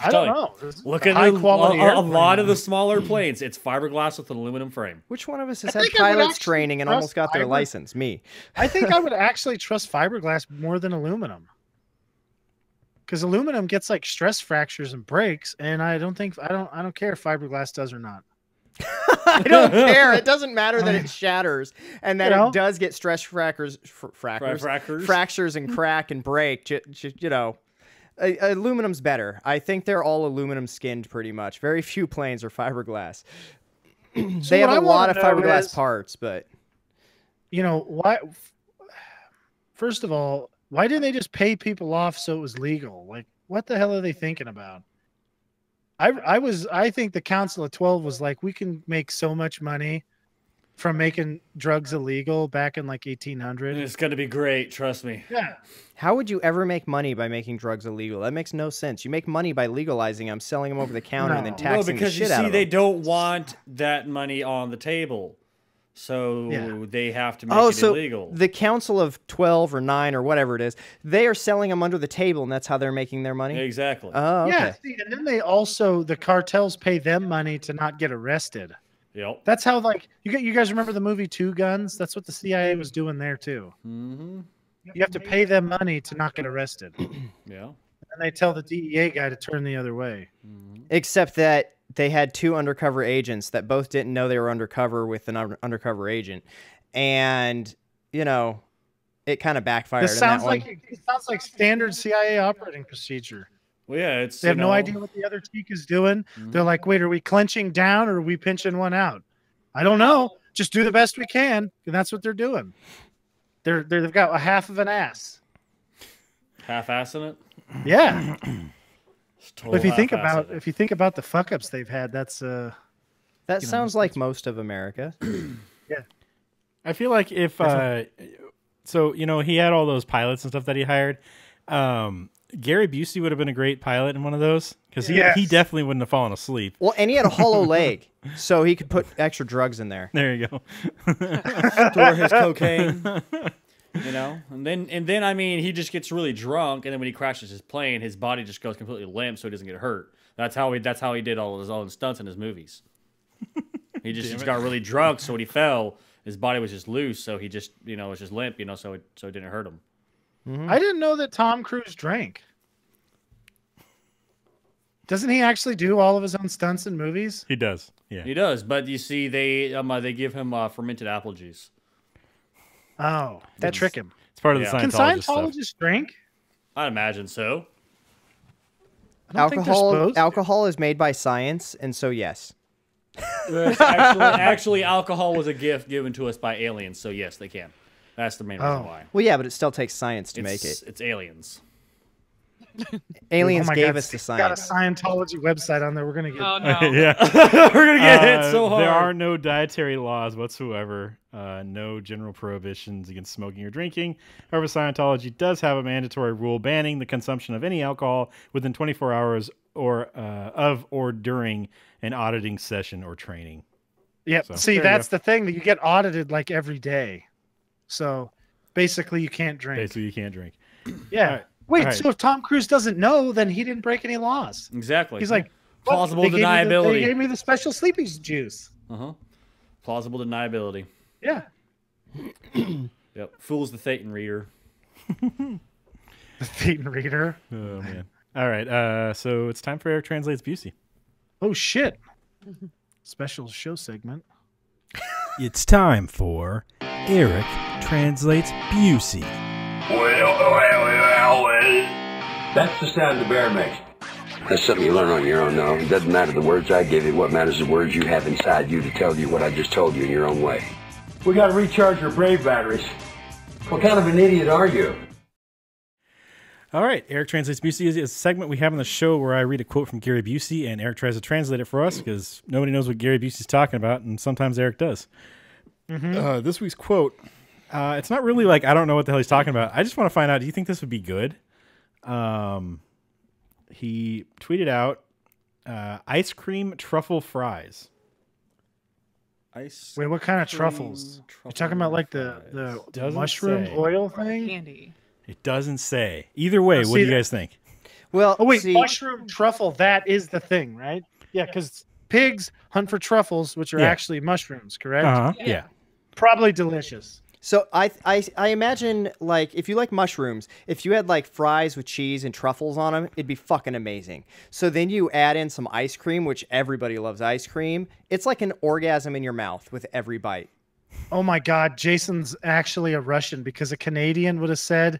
don't know. Look at high the, quality a lot of the smaller planes. It's fiberglass with an aluminum frame. Which one of us has I had think I would pilot's actually training and trust almost got their fiber- license? Me. I think I would actually trust fiberglass more than aluminum. Because aluminum gets like stress fractures and breaks, and I don't care if fiberglass does or not. I don't care. It doesn't matter that it shatters and that You know? it does get stress fractures fractures and crack and break. Aluminum's better. I think they're all aluminum skinned pretty much. Very few planes are fiberglass. They have what a I lot wanna of know fiberglass is- parts, but Why? First of all, why didn't they just pay people off so it was legal? Like, what the hell are they thinking about? I think the Council of 12 was like, we can make so much money from making drugs illegal back in like 1800. It's going to be great, trust me. Yeah. how would you ever make money by making drugs illegal? That makes no sense. You make money by legalizing them, selling them over the counter, and then No. taxing No, the because you shit out see, of they them. don't want that money on the table. So Yeah. they have to make Oh, it so illegal. the Council of 12 or 9 or whatever it is, they are selling them under the table, and that's how they're making their money? Exactly. Oh, okay. Yeah. See, and then the cartels pay them money to not get arrested. Yep. That's how, like, you guys remember the movie Two Guns? That's what the CIA was doing there too. Mm-hmm. You have to pay them money to not get arrested, and Yeah. they tell the DEA guy to turn the other way. Except that they had 2 undercover agents that both didn't know they were undercover with an undercover agent. And, it kind of backfired. This in sounds that one. like it sounds like standard CIA operating procedure. Well, yeah, it's. They have no idea what the other cheek is doing. They're like, wait, are we clenching down or are we pinching one out? I don't know. Just do the best we can, and that's what they're doing. They've got a half of an ass. half-assing it. Yeah. It's But if you think half-assing it. about the fuck ups they've had, that's That know, sounds like most of America. I feel like if he had all those pilots and stuff that he hired. Gary Busey would have been a great pilot in one of those because he definitely wouldn't have fallen asleep. Well, and he had a hollow leg, so he could put extra drugs in there. There you go. store his cocaine. And then I mean, he just gets really drunk, and then when he crashes his plane, his body just goes completely limp, so he doesn't get hurt. That's how he did all of his own stunts in his movies. He just got really drunk, so when he fell, his body was just loose, so he just was just limp, so it didn't hurt him. I didn't know that Tom Cruise drank. Doesn't he actually do all of his own stunts in movies? He does. Yeah. He does, but you see, they give him fermented apple juice. Oh, they trick him. It's part of the Yeah. Can Scientologist stuff. Scientologists drink? I'd imagine so. I don't think they're supposed to. Alcohol is made by science, and so yes. Actually, alcohol was a gift given to us by aliens, so yes, they can. That's the main reason why. Well, yeah, but it still takes science to make it. It's aliens. Aliens Oh my gave God, us the Steve's got a science. Scientology website on there. We're gonna get. Oh no. Yeah. We're gonna get hit so hard. There are no dietary laws whatsoever. No general prohibitions against smoking or drinking. However, Scientology does have a mandatory rule banning the consumption of any alcohol within 24 hours or during an auditing session or training. Yep. So, See, there you that's go. the thing that you get audited like every day. So basically, you can't drink. Basically, you can't drink. Yeah. All right. Wait. All right. So if Tom Cruise doesn't know, then he didn't break any laws. Exactly. He's like, what? plausible They gave me deniability. they gave me the special sleeping juice. Plausible deniability. Yeah. Yep. Fool's the Thetan reader. The Thetan reader. Oh man. All right. So it's time for Eric Translates Busey. Oh shit. Special show segment. It's time for Eric Translates Busey. Well. That's the sound the bear makes. That's something you learn on your own, though. It doesn't matter the words I give you. What matters is the words you have inside you to tell you what I just told you in your own way. We gotta recharge your brave batteries. What kind of an idiot are you? All right, Eric Translates Busey is a segment we have on the show where I read a quote from Gary Busey and Eric tries to translate it for us because nobody knows what Gary Busey's talking about, and sometimes Eric does. This week's quote, it's not really like I don't know what the hell he's talking about. I just want to find out, do you think this would be good? He tweeted out, ice cream truffle fries. Wait, what kind of truffles? You're talking about like the Doesn't mushroom say. oil thing? Candy. It doesn't say. Either way, what do you guys think? Well, Oh wait, see, mushroom truffle. That is the thing, right? Yeah, because pigs hunt for truffles, which are Yeah. actually mushrooms. Correct? Uh-huh. Yeah. Probably delicious. so I imagine like if you like mushrooms, if you had like fries with cheese and truffles on them, it'd be fucking amazing. So then you add in some ice cream, which everybody loves ice cream. It's like an orgasm in your mouth with every bite. Oh my God, Jason's actually a Russian because a Canadian would have said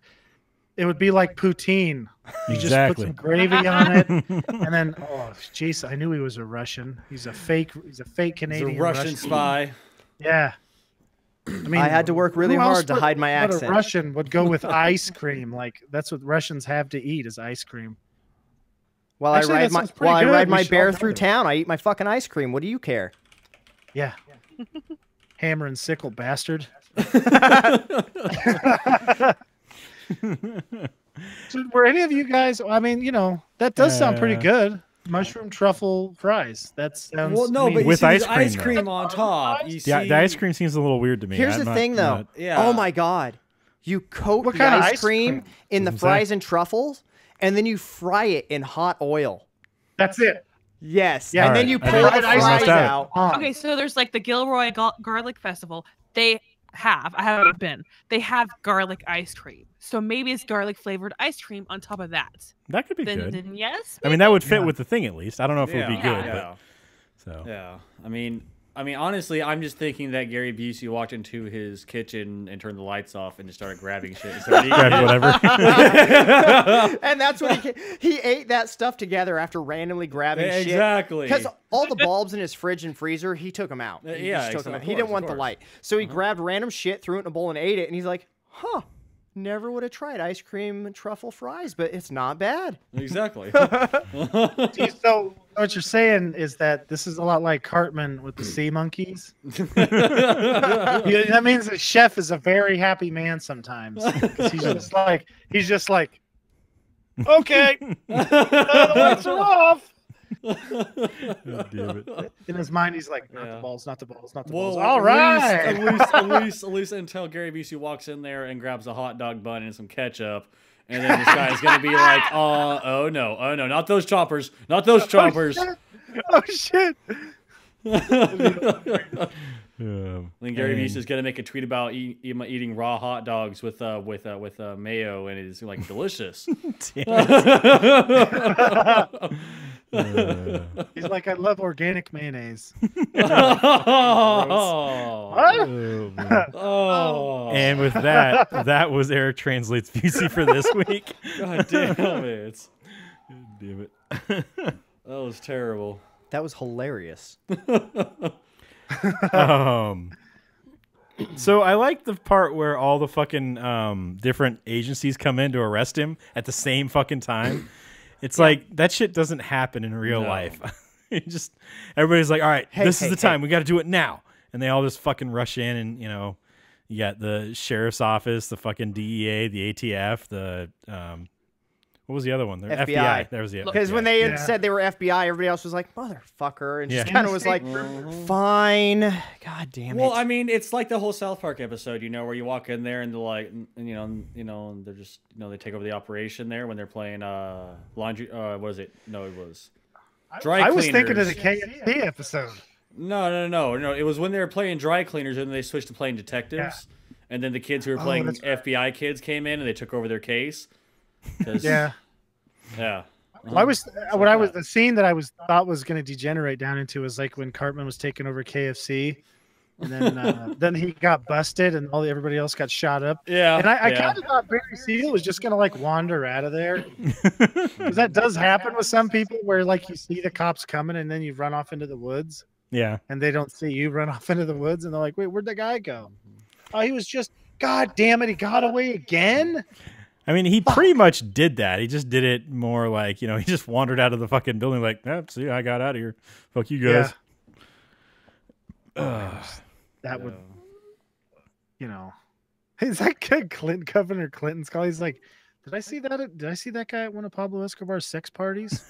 it would be like poutine. You just put Exactly. some gravy on it, and then Jason, I knew he was a Russian. He's a fake He's Canadian. a Russian spy. Yeah. I mean, I had to work really who else hard to would- hide my what accent. A Russian would go with ice cream. Like that's what Russians have to eat is ice cream. While Actually, I that ride my sounds pretty while I good. ride We my should bear all through do it. town, I eat my fucking ice cream. What do you care? Yeah. Hammer and sickle bastard. So were any of you guys? I mean, that does sound pretty good. Mushroom truffle fries. That sounds. Well, no, I mean, but you With see ice the cream, ice though. cream on top. You see The ice cream seems a little weird to me. Here's I'm the not- thing, I'm though. not- Yeah. Oh my god, you coat What the kind of ice ice cream cream? in the Doesn't say. fries and truffles, and then you fry it in hot oil. that's it. Yes, Yeah, and then alright. you I pull must- the I must fries have it. out. Okay, so there's like the Gilroy Garlic Festival. I haven't been. They have garlic ice cream. So maybe it's garlic flavored ice cream on top of that. That could be Then, good. then yes. I mean, that would fit Yeah. with the thing at least. I don't know if it would be good, Yeah. but so Yeah. I mean, honestly, I'm just thinking that Gary Busey walked into his kitchen and turned the lights off and just started grabbing shit. And started eating grab it. whatever. And that's what he ate that stuff together after randomly grabbing shit. Exactly. Because all the bulbs in his fridge and freezer, he took them out. He yeah, just took them of out. He didn't course, want of the course. light. So he grabbed random shit, threw it in a bowl, and ate it. And he's like, huh, never would have tried ice cream and truffle fries, but it's not bad. Exactly. See, so what you're saying is that this is a lot like Cartman with the sea monkeys. Yeah, that means the chef is a very happy man sometimes. 'Cause he's just like, okay, the lights are off. God damn it. In his mind, he's like, not Yeah. the balls, not the balls, not the Well, balls. All right. at least until Gary Busey walks in there and grabs a hot dog bun and some ketchup, and then this guy's gonna be like, oh no, not those choppers, not those choppers. Oh shit. Then Gary Busey's gonna make a tweet about eating raw hot dogs with mayo, and it's like delicious. He's like, I love organic mayonnaise. Oh. What? Oh, man. Oh. And with that, that was Eric Translates Busey for this week. God damn it. Damn it. That was terrible. That was hilarious. So I like the part where all the fucking different agencies come in to arrest him at the same fucking time. It's like that shit doesn't happen in real life. Just everybody's like, all right, this is the time. We got to do it now. And they all just fucking rush in, and you got the sheriff's office, the fucking DEA, the ATF, the what was the other one? The FBI. There was the Because when they had said they were FBI, everybody else was like, motherfucker. And just kind of was like, fine. God damn it. Well, I mean, it's like the whole South Park episode, where you walk in there and they're like, and they're just, they take over the operation there when they're playing laundry. What is it? No, it was dry cleaners. I was thinking of the KFC episode. No. It was when they were playing dry cleaners and they switched to playing detectives. Yeah. And then the kids who were playing FBI kids came in and they took over their case. Yeah. Well, the scene that I thought was going to degenerate down into was like when Cartman was taking over KFC, and then then he got busted and everybody else got shot up. Yeah. And I kind of thought Barry Seal was just going to like wander out of there, because that does happen with some people where like you see the cops coming and then you run off into the woods. Yeah. And they don't see you run off into the woods, and they're like, wait, where'd the guy go? Oh, he was just, God damn it, he got away again. I mean, he pretty much did that. He just did it more like, he just wandered out of the fucking building like, see, I got out of here. Fuck you guys. That would, is that good Governor Clinton's call? He's like, did I see that guy at one of Pablo Escobar's sex parties?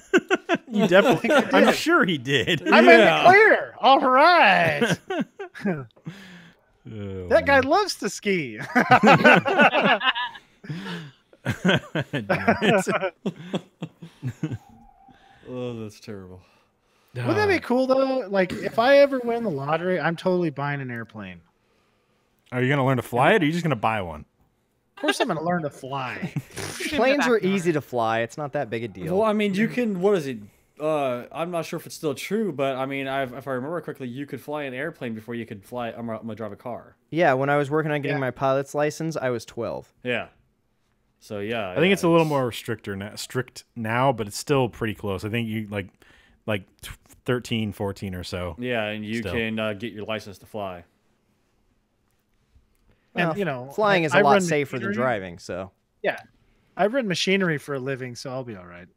You definitely, I'm sure he did. I'm in the clear. All right. That guy loves to ski. Oh, that's terrible. Wouldn't that be cool though? Like, if I ever win the lottery, I'm totally buying an airplane. Are you going to learn to fly it, or are you just going to buy one? Of course, I'm going to learn to fly. Planes are easy to fly. It's not that big a deal. Well, I mean, you can. What is it? I'm not sure if it's still true, but I mean, if I remember correctly, you could fly an airplane before you could fly. I'm gonna drive a car. Yeah, when I was working on getting my pilot's license, I was 12. Yeah. So yeah, I think it's a little more strict now, but it's still pretty close. I think you like 13, 14 or so. Yeah, and you can get your license to fly. And flying is a lot safer than driving. So yeah, I've run machinery for a living, so I'll be all right.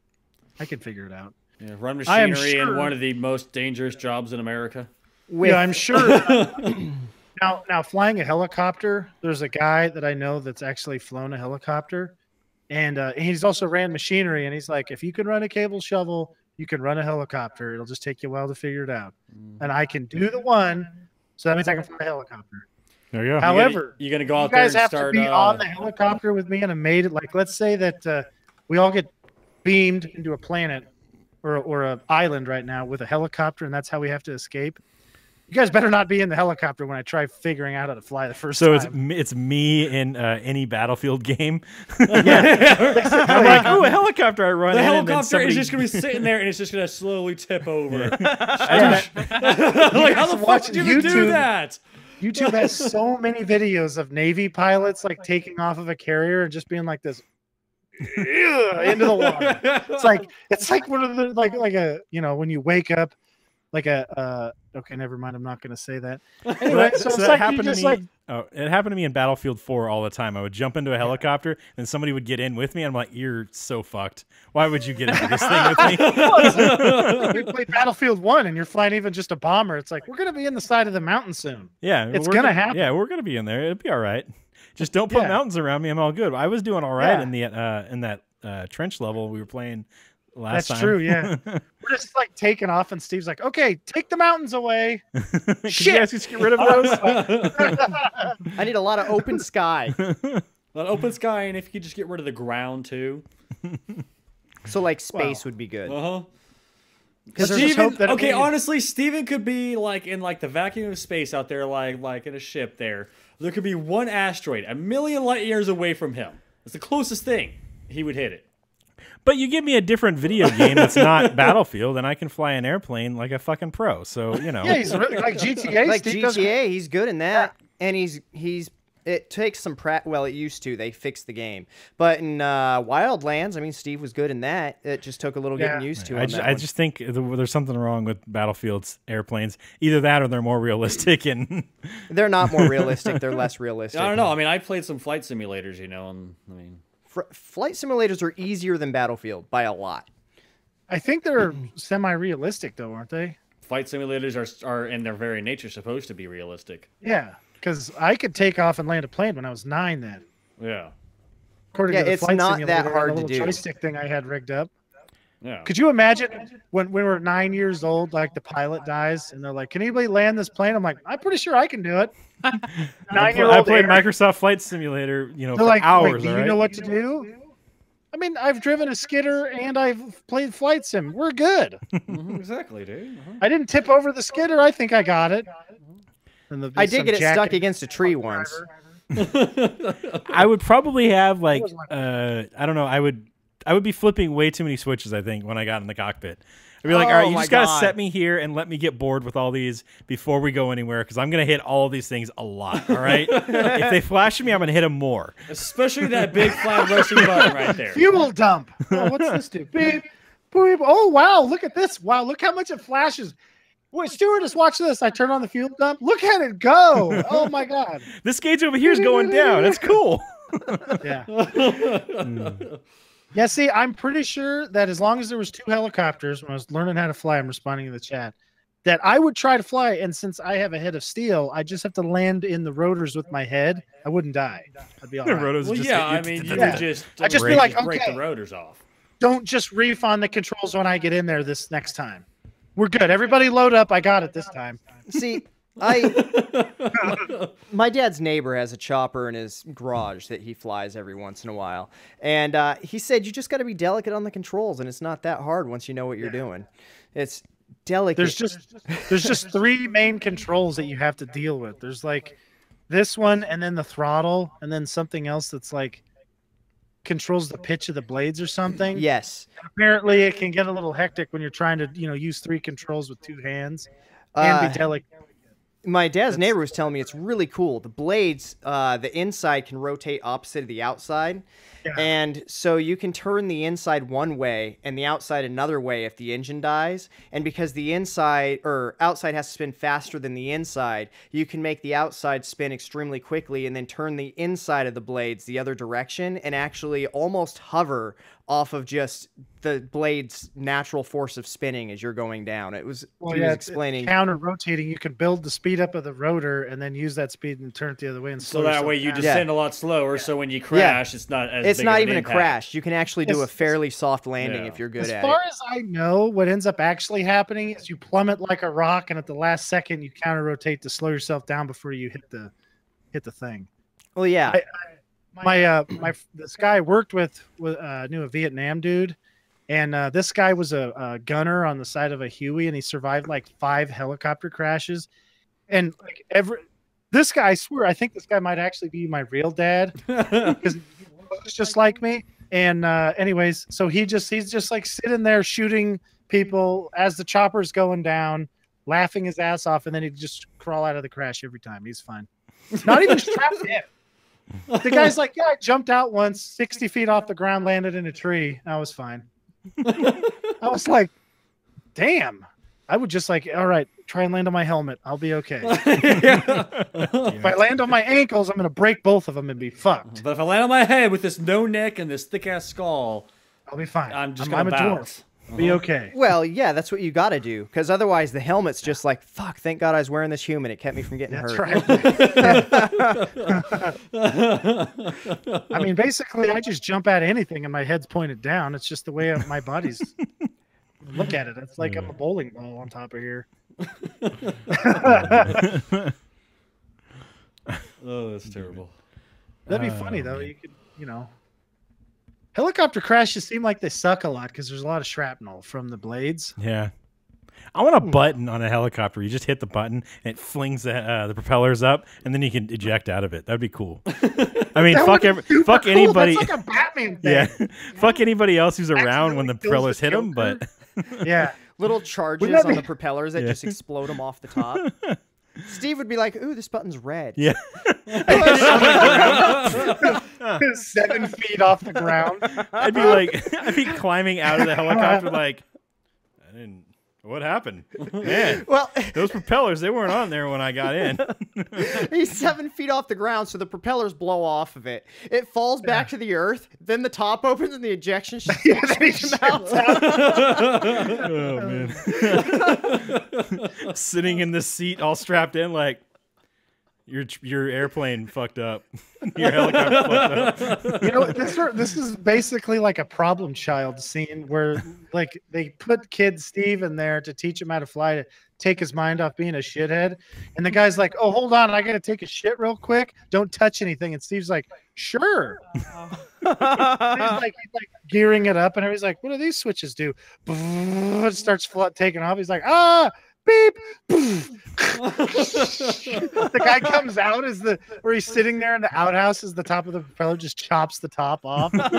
I can figure it out. Yeah, run machinery in one of the most dangerous jobs in America. Yeah, I'm sure. Now, flying a helicopter, there's a guy that I know that's actually flown a helicopter, and he's also ran machinery, and he's like, if you can run a cable shovel, you can run a helicopter. It'll just take you a while to figure it out. And I can do the one, so that means I can fly a helicopter. There you go. However, you're gonna go out there and start. You guys have to be on the helicopter with me, and I made it. Like, let's say that we all get beamed into a planet or an island right now with a helicopter, and that's how we have to escape. You guys better not be in the helicopter when I try figuring out how to fly the first time. So it's me in any Battlefield game. Yeah. I'm like, oh, a helicopter! I run. The in helicopter and is just gonna be sitting there, and it's just gonna slowly tip over. Yeah. Like, how the fuck did you do that? YouTube has so many videos of Navy pilots like taking off of a carrier and just being like this into the water. It's like one of the like a when you wake up like a okay, never mind, I'm not going to say that. Anyway, so it's like happened to me. Oh, it happened to me in Battlefield 4 all the time. I would jump into a helicopter and somebody would get in with me. And I'm like, you're so fucked. Why would you get into this thing with me? We played Battlefield 1 and you're flying even just a bomber. It's like, we're going to be in the side of the mountain soon. Yeah. It's going to happen. Yeah, we're going to be in there. It'll be all right. Just don't put mountains around me. I'm all good. I was doing all right in that trench level we were playing last time. That's true, yeah. We're just like taking off, and Steve's like, "Okay, take the mountains away." Shit, you guys just get rid of those. I need a lot of open sky. A lot of open sky, and if you could just get rid of the ground too. So like space would be good. Because honestly, Steven could be like in like the vacuum of space out there, like in a ship there. There could be one asteroid 1,000,000 light years away from him. It's the closest thing. He would hit it. But you give me a different video game that's not Battlefield, and I can fly an airplane like a fucking pro. So, Yeah, he's really like GTA. Like Steve GTA, he's good in that. And he's It takes some well, it used to. They fixed the game. But in Wildlands, I mean, Steve was good in that. It just took a little getting used to. I just think there's something wrong with Battlefield's airplanes. Either that or they're more realistic. And they're not more realistic. They're less realistic. I don't know. I mean, I played some flight simulators, you know, and I mean... Flight simulators are easier than Battlefield by a lot. I think they're semi-realistic, though, aren't they? Flight simulators are in their very nature supposed to be realistic. Yeah, because I could take off and land a plane when I was 9 then. Yeah. According to the it's flight not simulator, that hard and the to little do. joystick thing I had rigged up. Yeah. Could you imagine when we were 9 years old, like the pilot dies, and they're like, "Can anybody land this plane?" I'm like, "I'm pretty sure I can do it." 9-year-old. I played Microsoft Flight Simulator, you know, They're for like, hours. "Wait, do you know what to do?" I mean, I've driven a skidder and I've played flight sim. We're good. Exactly, dude. I didn't tip over the skidder. I think I got it. And I did get it stuck against a tree once. I would probably have like I don't know. I would be flipping way too many switches, I think, when I got in the cockpit. I'd be like, all right, you just got to set me here and let me get bored with all these before we go anywhere, because I'm going to hit all of these things a lot, all right? If they flash at me, I'm going to hit them more. Especially that big flat rushing button right there. Fuel dump. Oh, what's this do? Beep, beep. Oh, wow, look at this. Wow, look how much it flashes. Wait, stewardess, watch this. I turn on the fuel dump. Look at it go. Oh, my God. This gauge over here is going down. That's cool. Yeah. Yeah, see, I'm pretty sure that as long as there was 2 helicopters when I was learning how to fly, I'm responding to the chat, that I would try to fly. And since I have a head of steel, I just have to land in the rotors with my head. I wouldn't die. I'd be all right. Well, yeah, I mean, you would just I just be like, break okay, the rotors off. Don't just reef on the controls when I get in there this next time. We're good. Everybody load up. I got it this time. See, my dad's neighbor has a chopper in his garage that he flies every once in a while. And he said, you just got to be delicate on the controls, and it's not that hard once you know what you're doing. It's delicate. There's just 3 main controls that you have to deal with. There's like this one, and then the throttle, and then something else that's like controls the pitch of the blades or something. Yes. Apparently it can get a little hectic when you're trying to, use 3 controls with 2 hands and be delicate. My dad's neighbor was telling me it's really cool. The blades, the inside can rotate opposite of the outside. Yeah. And so you can turn the inside one way and the outside another way if the engine dies. And because the inside or outside has to spin faster than the inside, you can make the outside spin extremely quickly and then turn the inside of the blades the other direction and actually almost hover off of just the blade's natural force of spinning as you're going down. It was, he was explaining. It's counter rotating. You can build the speed up of the rotor and then use that speed and turn it the other way. And so that way you descend a lot slower. So when you crash, it's not as it's big not of even impact. a crash. You can actually do a fairly soft landing if you're good at it. As far as I know, what ends up actually happening is you plummet like a rock, and at the last second you counter rotate to slow yourself down before you hit the thing. Well, yeah. This guy I worked with knew a Vietnam dude, and this guy was a gunner on the side of a Huey, and he survived like 5 helicopter crashes. And like this guy, I swear, I think this guy might actually be my real dad because he looks just like me. And anyways, so he's just like sitting there shooting people as the chopper's going down, laughing his ass off, and then he'd just crawl out of the crash every time. He's fine. Not even strapped in. The guy's like, yeah, I jumped out once, 60 feet off the ground, landed in a tree. I was fine. I was like, damn. I would just like, all right, try and land on my helmet. I'll be okay. If I land on my ankles, I'm going to break both of them and be fucked. But if I land on my head with this no neck and this thick ass skull, I'll be fine. I'm a dwarf. Be okay. Well, yeah, that's what you got to do, because otherwise the helmet's just like, fuck, thank God I was wearing this human. It kept me from getting hurt. Right. I mean, basically, I just jump at anything and my head's pointed down. It's just the way my body's look at it. It's like I'm a bowling ball on top of here. Oh, that's terrible. That'd be funny, though. You could, helicopter crashes seem like they suck a lot because there's a lot of shrapnel from the blades. Yeah. I want a button on a helicopter. You just hit the button and it flings the propellers up, and then you can eject out of it. That'd be cool. I mean, fuck anybody. That's like a Batman thing. Yeah, fuck anybody else who's around when the propellers hit them. But yeah, little charges on the propellers that just explode them off the top. Steve would be like, "Ooh, this button's red." Yeah. 7 feet off the ground. I'd be climbing out of the helicopter like, what happened? Man, Well, those propellers, they weren't on there when I got in. he's 7 feet off the ground, so the propellers blow off of it. It falls back to the earth. Then the top opens and the ejection shoots him out. Oh, man. Sitting in this seat all strapped in like, your airplane fucked up. Your helicopter fucked up. You know, this is basically like a problem child scene where like they put kid Steve in there to teach him how to fly, to take his mind off being a shithead. And the guy's like, "Oh, hold on, I gotta take a shit real quick. Don't touch anything." And Steve's like, "Sure." He's like gearing it up, and everybody's like, "What do these switches do?" It starts taking off. He's like, "Ah, beep." The guy comes out where he's sitting there in the outhouse as the top of the propeller just chops the top off. He's like,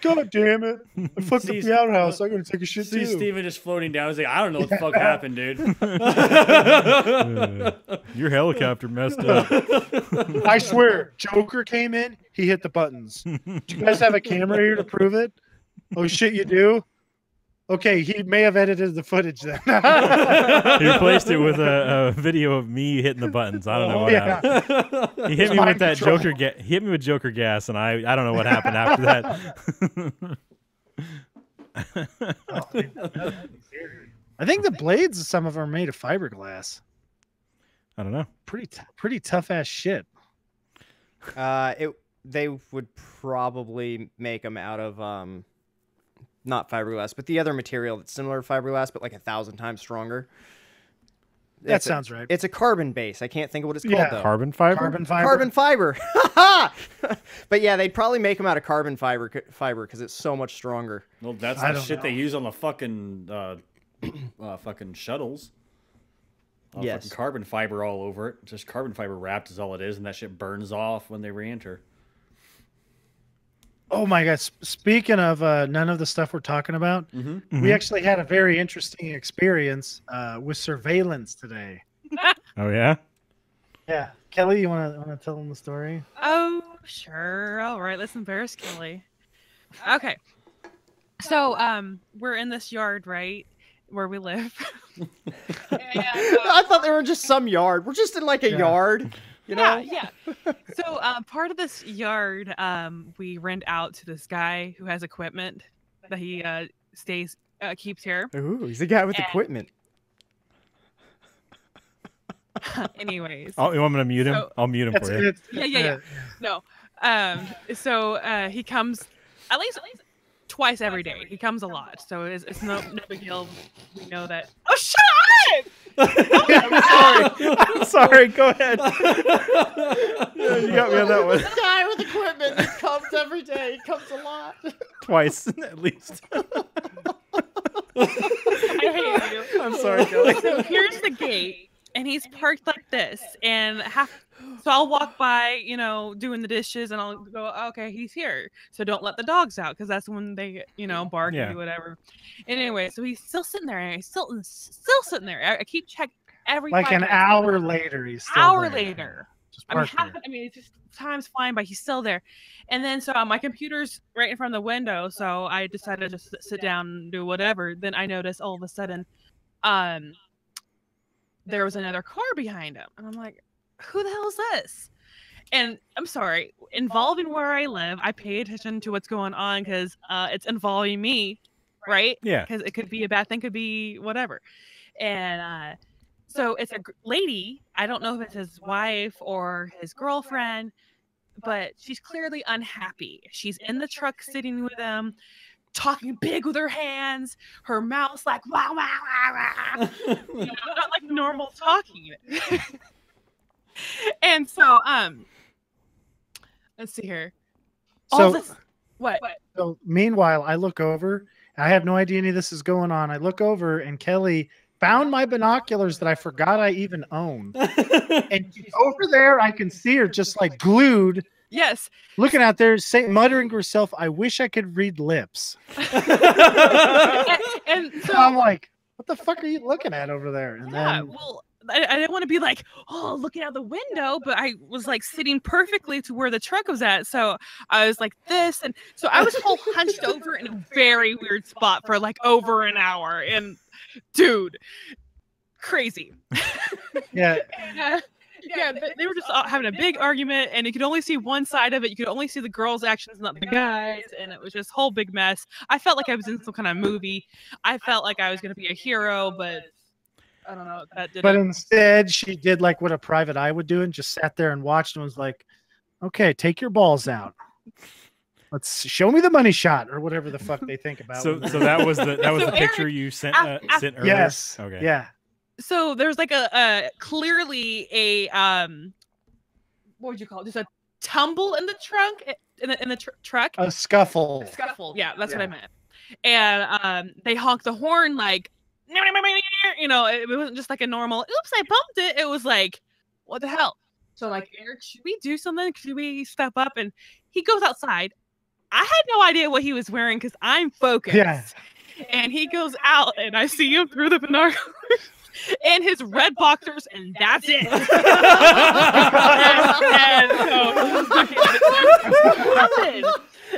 "God damn it. I fucked up the outhouse. I gotta take a shit too." Steven just floating down. He's like, "I don't know what the fuck happened, dude." Your helicopter messed up. I swear, Joker came in, he hit the buttons. Do you guys have a camera here to prove it? Oh shit, you do? Okay, he may have edited the footage then. He replaced it with a video of me hitting the buttons. I don't know what happened. He hit me with that Joker. He hit me with Joker gas, and I don't know what happened after that. I think the blades, some of them are made of fiberglass. I don't know. Pretty tough ass shit. They would probably make them out of not fiberglass, but the other material that's similar to fiberglass, but like 1,000 times stronger. That sounds right. It's a carbon base. I can't think of what it's called though. Carbon fiber. Carbon fiber. But yeah, they'd probably make them out of carbon fiber because it's so much stronger. Well, that's the shit they use on the fucking fucking shuttles. Yes. Fucking carbon fiber all over it. Just carbon fiber wrapped is all it is, and that shit burns off when they re-enter. Oh my God! Speaking of none of the stuff we're talking about, we actually had a very interesting experience with surveillance today. Oh yeah. Yeah, Kelly, you want to tell them the story? Oh sure. All right, let's embarrass Kelly. Okay. So we're in this yard, right, where we live. I thought they were in just some yard. We're just in like a yard. You know? Yeah. So part of this yard, we rent out to this guy who has equipment that he keeps here. Ooh, he's the guy with equipment. Anyways. Oh, you want me to mute him? I'll mute him for you. Yeah. No. So he comes at least twice every day. He comes a lot, so it's no big deal. We know that. Oh, shut up! I'm sorry. Go ahead. Yeah, you got me on that one. The guy with equipment. He comes every day. He comes a lot. Twice, at least. I hate you. I'm sorry, Kelly. So here's the gate, and he's parked like this, and so I'll walk by, doing the dishes, and I'll go, okay, he's here. So don't let the dogs out, because that's when they, bark and do whatever. And anyway, so he's still sitting there, and he's still sitting there. I keep checking every like an hour later. He's still hour there. later. It's just time's flying by. He's still there. And then so my computer's right in front of the window, so I decided to just sit down and do whatever. Then I noticed all of a sudden, there was another car behind him, and I'm like, who the hell is this? And I'm sorry, involving where I live, I pay attention to what's going on because it's involving me, right? Yeah. Because it could be a bad thing, could be whatever. And so it's a lady. I don't know if it's his wife or his girlfriend, but she's clearly unhappy. She's in the truck sitting with him, talking big with her hands, her mouth's like, wow, wow, wow, wow. Not like normal talking. And so, let's see here. What? So meanwhile, I look over. I have no idea any of this is going on. I look over, and Kelly found my binoculars that I forgot I even owned. And over there, I can see her just like glued. Yes. Looking out there, muttering to herself, I wish I could read lips. and so I'm like, what the fuck are you looking at over there? And then, well, I didn't want to be like, oh, looking out the window, but I was like sitting perfectly to where the truck was at. So I was like this. And so I was whole hunched over in a very weird spot for like over an hour. And dude, crazy. Yeah. And, yeah, they were just having a big argument, and you could only see one side of it. You could only see the girls' actions, not the guys, and it was just a whole big mess. I felt like I was in some kind of movie. I felt like I was going to be a hero, but I don't know. That didn't. But instead, she did like what a private eye would do and just sat there and watched and was like, okay, take your balls out. Let's show me the money shot or whatever the fuck they think about. So that was the picture Eric, you sent earlier? Yes. Okay. Yeah. So there's like a clearly a what would you call it? Just a tumble in the trunk in the truck. A scuffle. A scuffle. Yeah, that's what I meant. And they honked the horn like, you know, it wasn't just like a normal, oops, I bumped it. It was like, what the hell? So like, Eric, should we do something? Should we step up? And he goes outside. I had no idea what he was wearing because I'm focused. Yeah. And he goes out and I see him through the binoculars and his red boxers, and that's it.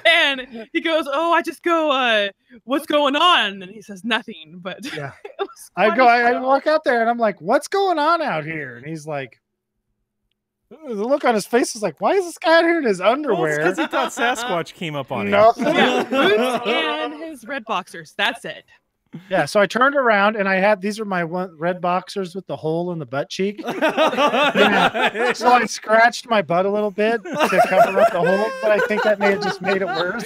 And he goes, oh, I just go, what's going on? And he says nothing, but yeah. I walk out there and I'm like, what's going on out here? And he's like, the look on his face is like, why is this guy out here in his underwear? Because he thought Sasquatch came up on him. Yeah, boots and his red boxers. That's it. Yeah, so I turned around and these are my red boxers with the hole in the butt cheek. Yeah. So I scratched my butt a little bit to cover up the hole, but I think that may have just made it worse.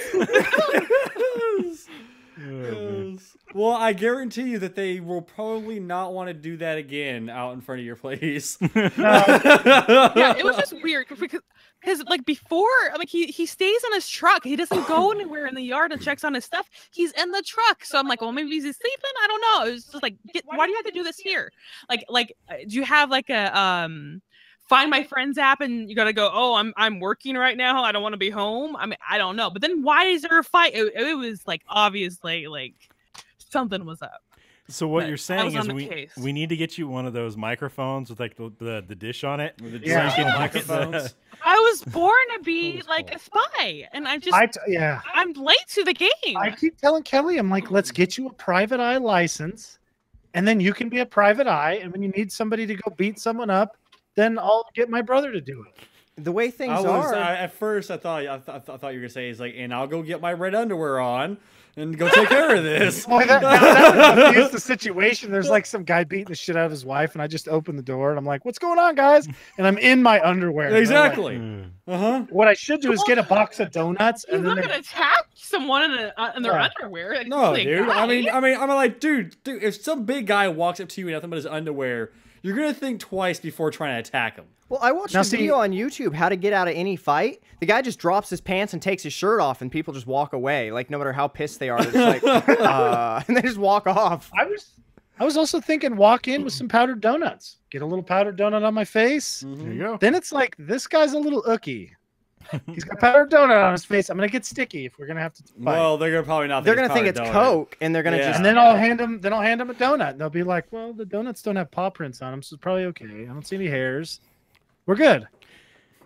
Well, I guarantee you that they will probably not want to do that again out in front of your place. Yeah, it was just weird because like before, I mean, he stays on his truck. He doesn't go anywhere in the yard and checks on his stuff. He's in the truck. So I'm like, well, maybe he's sleeping. I don't know. It was just like, why do you have to do this here? Like, do you have like a Find My Friends app and you got to go, oh, I'm working right now. I don't want to be home. I mean, I don't know. But then why is there a fight? It was like obviously like something was up. So what you're saying is we need to get you one of those microphones with like the dish on it. Microphones. I was born to be like a spy, and I'm late to the game. I keep telling Kelly, I'm like, let's get you a private eye license, and then you can be a private eye, and when you need somebody to go beat someone up, then I'll get my brother to do it. The way things are. At first, I thought you were gonna say is like, and I'll go get my red underwear on and go take care of this. Boy, that would confuse the situation. There's like some guy beating the shit out of his wife, and I just open the door and I'm like, "What's going on, guys?" And I'm in my underwear. Exactly. What I should do is get a box of donuts. You're not gonna attack someone in their underwear. Like, no, dude. I mean, I'm like, dude. If some big guy walks up to you in nothing but his underwear, you're gonna think twice before trying to attack him. Well, I watched a video on YouTube, how to get out of any fight. The guy just drops his pants and takes his shirt off, and people just walk away. Like, no matter how pissed they are, they're just like, and they just walk off. I was also thinking walk in with some powdered donuts. Get a little powdered donut on my face. There you go. Then it's like, this guy's a little ooky. He's got powdered donut on his face. I'm going to get sticky if we're going to have to fight. Well, they're going to probably not think They're going to think it's Coke, and they're going to just... And then I'll hand them a donut. And they'll be like, well, the donuts don't have paw prints on them, so it's probably okay. I don't see any hairs. We're good.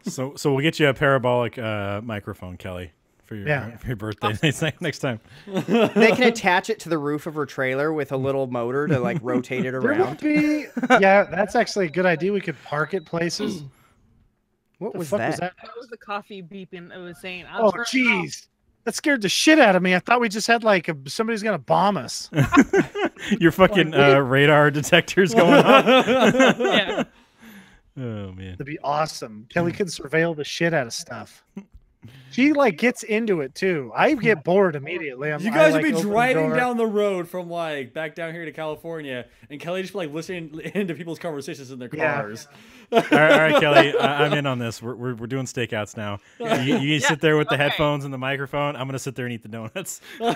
So we'll get you a parabolic microphone, Kelly, for your birthday next time. They can attach it to the roof of her trailer with a little motor to like rotate it around. Yeah, that's actually a good idea. We could park it places. What was that? That was the coffee beeping. It was saying. Oh, jeez. That scared the shit out of me. I thought we just had like somebody's gonna bomb us. Your fucking radar detectors going on. Yeah. Oh man, that'd be awesome. Kelly can surveil the shit out of stuff. She like gets into it too. I get bored immediately. You guys would be driving down the road from like back down here to California, and Kelly just be like listening into people's conversations in their cars. All right, Kelly, I'm in on this. We're doing stakeouts now. You sit there with the headphones and the microphone. I'm gonna sit there and eat the donuts. All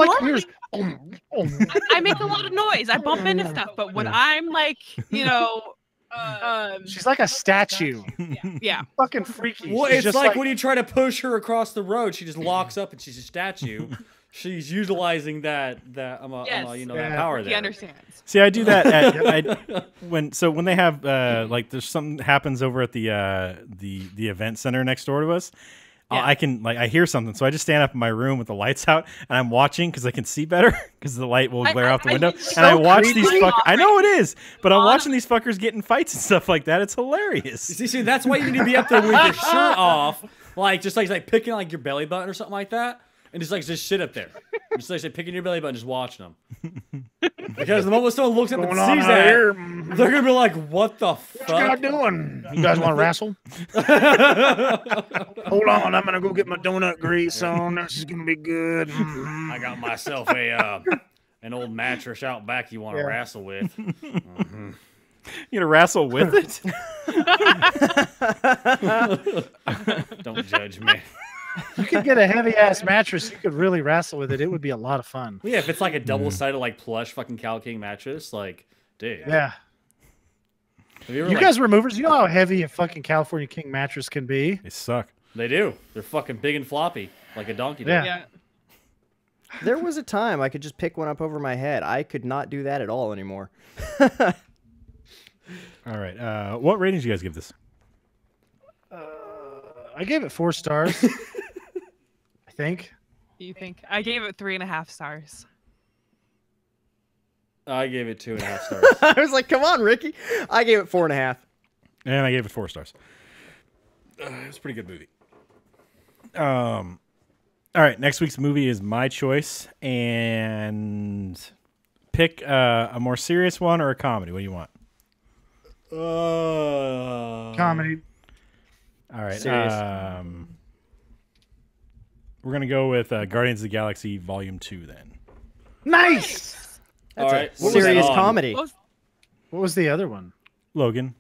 I can hear is. I make a lot of noise. I bump into stuff, but when I'm like, she's like a statue. Yeah. Fucking freaky. Well, it's like when you try to push her across the road, she just locks up and she's a statue. She's utilizing that that power there. He understands. See, I do that at, when they have like there's something happens over at the event center next door to us. Yeah. I hear something, so I just stand up in my room with the lights out, and I'm watching because I can see better because the light will glare out the window. And I watch these fuckers. I know it is, but I'm watching these fuckers get in fights and stuff like that. It's hilarious. See, that's why you need to be up there with your shirt off, like just like picking like your belly button or something like that, and just sit up there, just like picking your belly button, just watching them. Because the moment someone looks up and sees that, they're gonna be like, "What the fuck? What you guys doing? You guys want to wrestle? Hold on, I'm gonna go get my donut grease on. This is gonna be good. I got myself an old mattress out back. You want to wrestle with? You gonna wrestle with it? Don't judge me. You could get a heavy ass mattress. You could really wrestle with it. It would be a lot of fun. Yeah, if it's like a double sided like plush fucking Cal King mattress, like, dude. Yeah. You guys were movers. You know how heavy a fucking California King mattress can be? They suck. They do. They're fucking big and floppy, like a donkey dog. Yeah. There was a time I could just pick one up over my head. I could not do that at all anymore. All right. What ratings do you guys give this? I gave it 4 stars. I think. You think? I gave it 3.5 stars. I gave it 2.5 stars. I was like, come on, Ricky. I gave it 4.5. And I gave it 4 stars. It was a pretty good movie. All right, next week's movie is my choice, and pick a more serious one or a comedy. What do you want? Comedy. All right. Serious. We're gonna go with Guardians of the Galaxy Volume 2 then. Nice. All right. a serious comedy. What What was the other one? Logan.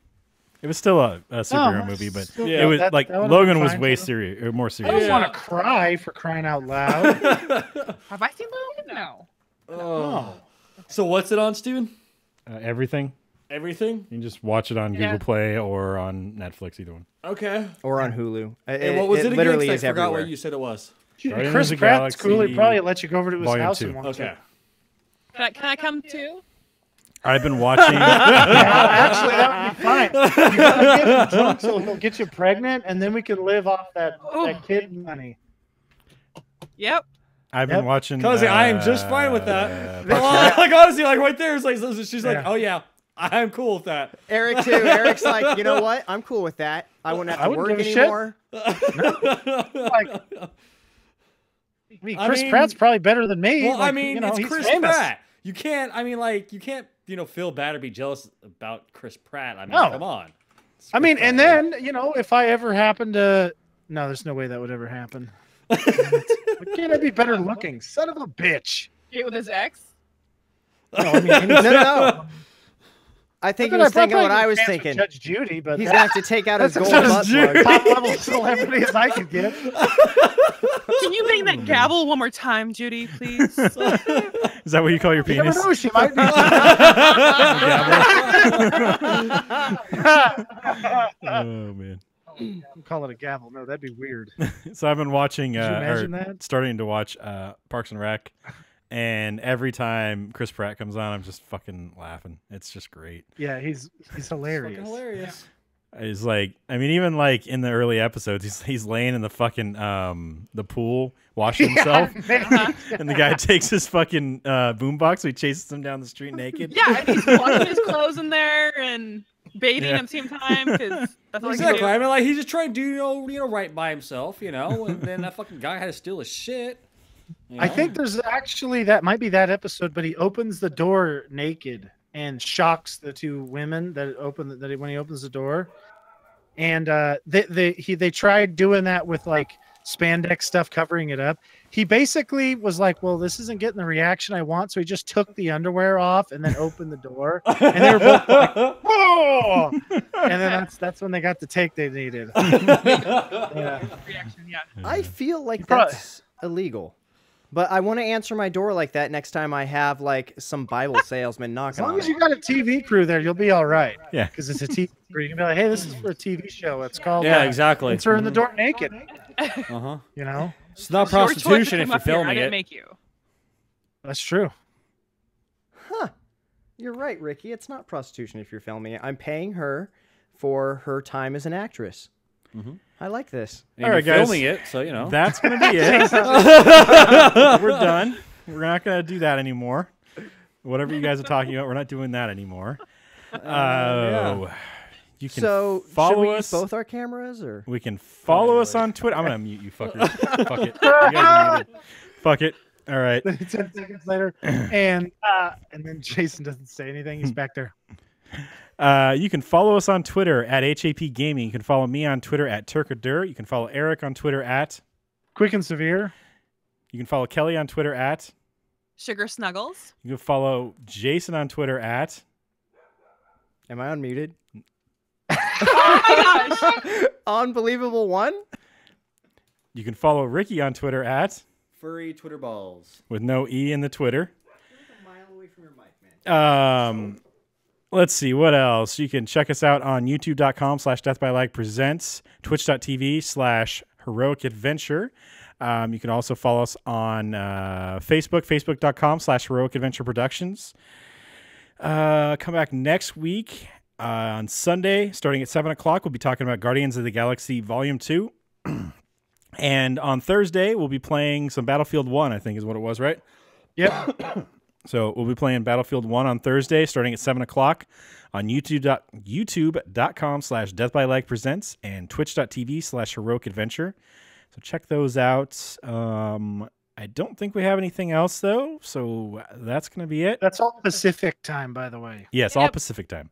It was still a superhero movie, but Yeah. it was That like would've Logan been was fine, way too. serious, or more I serious. don't want to cry for crying out loud. Have I seen Logan? No. Oh. So what's it on, Steven? Everything. Everything? You can just watch it on Yeah. Google Play or on Netflix, either one. Okay. Or on Hulu. And what was it again? literally 'Cause is I forgot everywhere. what you said it was. Guardians Chris of the Pratt's cool. He Galaxy probably let you go over to his Volume house 2. and watch Okay. it. Can I come too? I've been watching. Actually, that would be fine. You gotta get him drunk so he'll get you pregnant, and then we can live off that kid money. Yep. I've been Yep. watching. Cozy, I am just fine with that. Parks Well, like honestly, like right there, it's like she's like, Yeah. oh yeah, I'm cool with that. Eric too. Eric's like, you know what? I'm cool with that. I wouldn't have I to wouldn't work give a shit. anymore. Like, I mean, I Chris mean- Pratt's probably better than me. Well, Like, I mean, you know, it's he's Chris famous. Pratt. You can't feel bad or be jealous about Chris Pratt. I mean, No. come on. It's I mean, Chris and Pratt. then, if I ever happen to, no, there's no way that would ever happen. Why can't I be better looking? Son of a bitch. Get with his ex? No, I mean, No. I think he was thinking what I was Chance with thinking. Judge Judy, but He's gonna have to take out his that's gold about butt as plug. top level celebrity as I could get. Can you bang that gavel one more time, Judy, please? Is that what you call your You never penis? know, she might be. Oh man. Call it a gavel. No, that'd be weird. So I've been watching, you imagine that? starting to watch Parks and Rec, and every time Chris Pratt comes on, I'm just fucking laughing. It's just great. Yeah, he's hilarious. Fucking hilarious. He's like, I mean, even like in the early episodes, he's laying in the fucking the pool washing himself, and the guy takes his fucking boombox, so he chases him down the street naked. Yeah, and he's washing his clothes in there and bathing at the same time because that's all he can Exactly. do. I mean, like he's just trying to do right by himself, and then that fucking guy had to steal his shit. I think there's actually that might be that episode, but he opens the door naked and shocks the two women when he opens the door, and they tried doing that with like spandex stuff covering it up. He basically was like, well, this isn't getting the reaction I want, so he just took the underwear off and then opened the door, and they were both like, whoa! And then that's when they got the take they needed. Yeah. Reaction, yeah. I feel like probably- that's illegal. But I want to answer my door like that next time I have like some Bible salesman As knocking long on as it. you got a TV crew there, you'll be all right. Yeah. Because it's a TV crew. You can be like, hey, this is for a TV show. It's called Yeah, exactly. Enter in the Door Naked. Uh-huh. You know? It's not It's your choice to prostitution if come you're up here. I filming didn't it. make you. That's true. Huh. You're right, Ricky. It's not prostitution if you're filming it. I'm paying her for her time as an actress. I like this. And All right, you're guys. filming it, so you know. That's going to be it. We're done. We're not going to do that anymore. Whatever you guys are talking about, we're not doing that anymore. Yeah. You can So, follow should we us. use both our cameras, or? We can follow us on Twitter. I'm going to mute you fuckers. Fuck it. You guys are muted. Fuck it. All right. 10 seconds later, and then Jason doesn't say anything. He's back there. You can follow us on Twitter at HAP Gaming. You can follow me on Twitter at Turkadur. You can follow Eric on Twitter at Quick and Severe. You can follow Kelly on Twitter at Sugar Snuggles. You can follow Jason on Twitter at Am I unmuted? Oh my gosh. Unbelievable one. You can follow Ricky on Twitter at Furry Twitter balls. with no E in the Twitter. A mile away from your mic, man. Let's see what else. You can check us out on youtube.com/deathbylag presents, twitch.tv/heroic adventure. You can also follow us on Facebook, facebook.com/heroic adventure productions. Come back next week on Sunday, starting at 7 o'clock. We'll be talking about Guardians of the Galaxy Volume 2. And on Thursday, we'll be playing some Battlefield 1, I think is what it was, right? Yep. So we'll be playing Battlefield 1 on Thursday, starting at 7 o'clock on youtube.com/deathbylag presents and twitch.tv/heroic adventure. So check those out. I don't think we have anything else, though, so that's going to be it. That's all Pacific time, by the way. Yes, all Pacific time.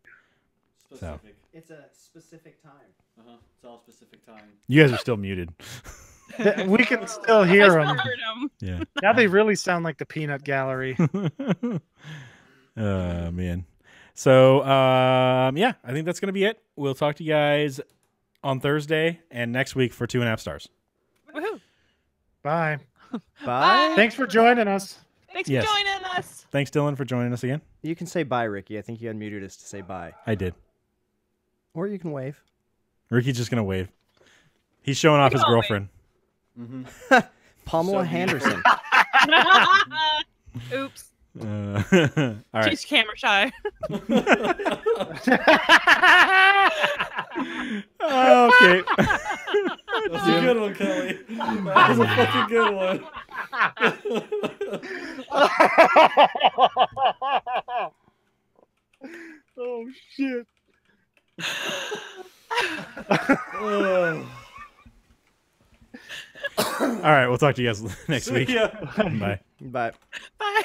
Specific. It's a specific time. It's all specific time. You guys are still muted. We can still hear I them. heard 'em. Yeah. Now they really sound like the Peanut Gallery. Man. So, yeah, I think that's going to be it. We'll talk to you guys on Thursday and next week for 2.5 stars. Woohoo. Bye. Bye. Thanks for joining us. Thanks Yes. for joining us. Thanks, Dylan, for joining us again. You can say bye, Ricky. I think you unmuted us to say bye. I did. Or you can wave. Ricky's just going to wave. He's showing off his I'll wave. girlfriend. Pamela Henderson. Oops. All right. She's camera shy. Okay. That's a good one, Kelly. That was a fucking good one. Oh, shit. All right. We'll talk to you guys next week. Yeah. Bye. Bye. Bye.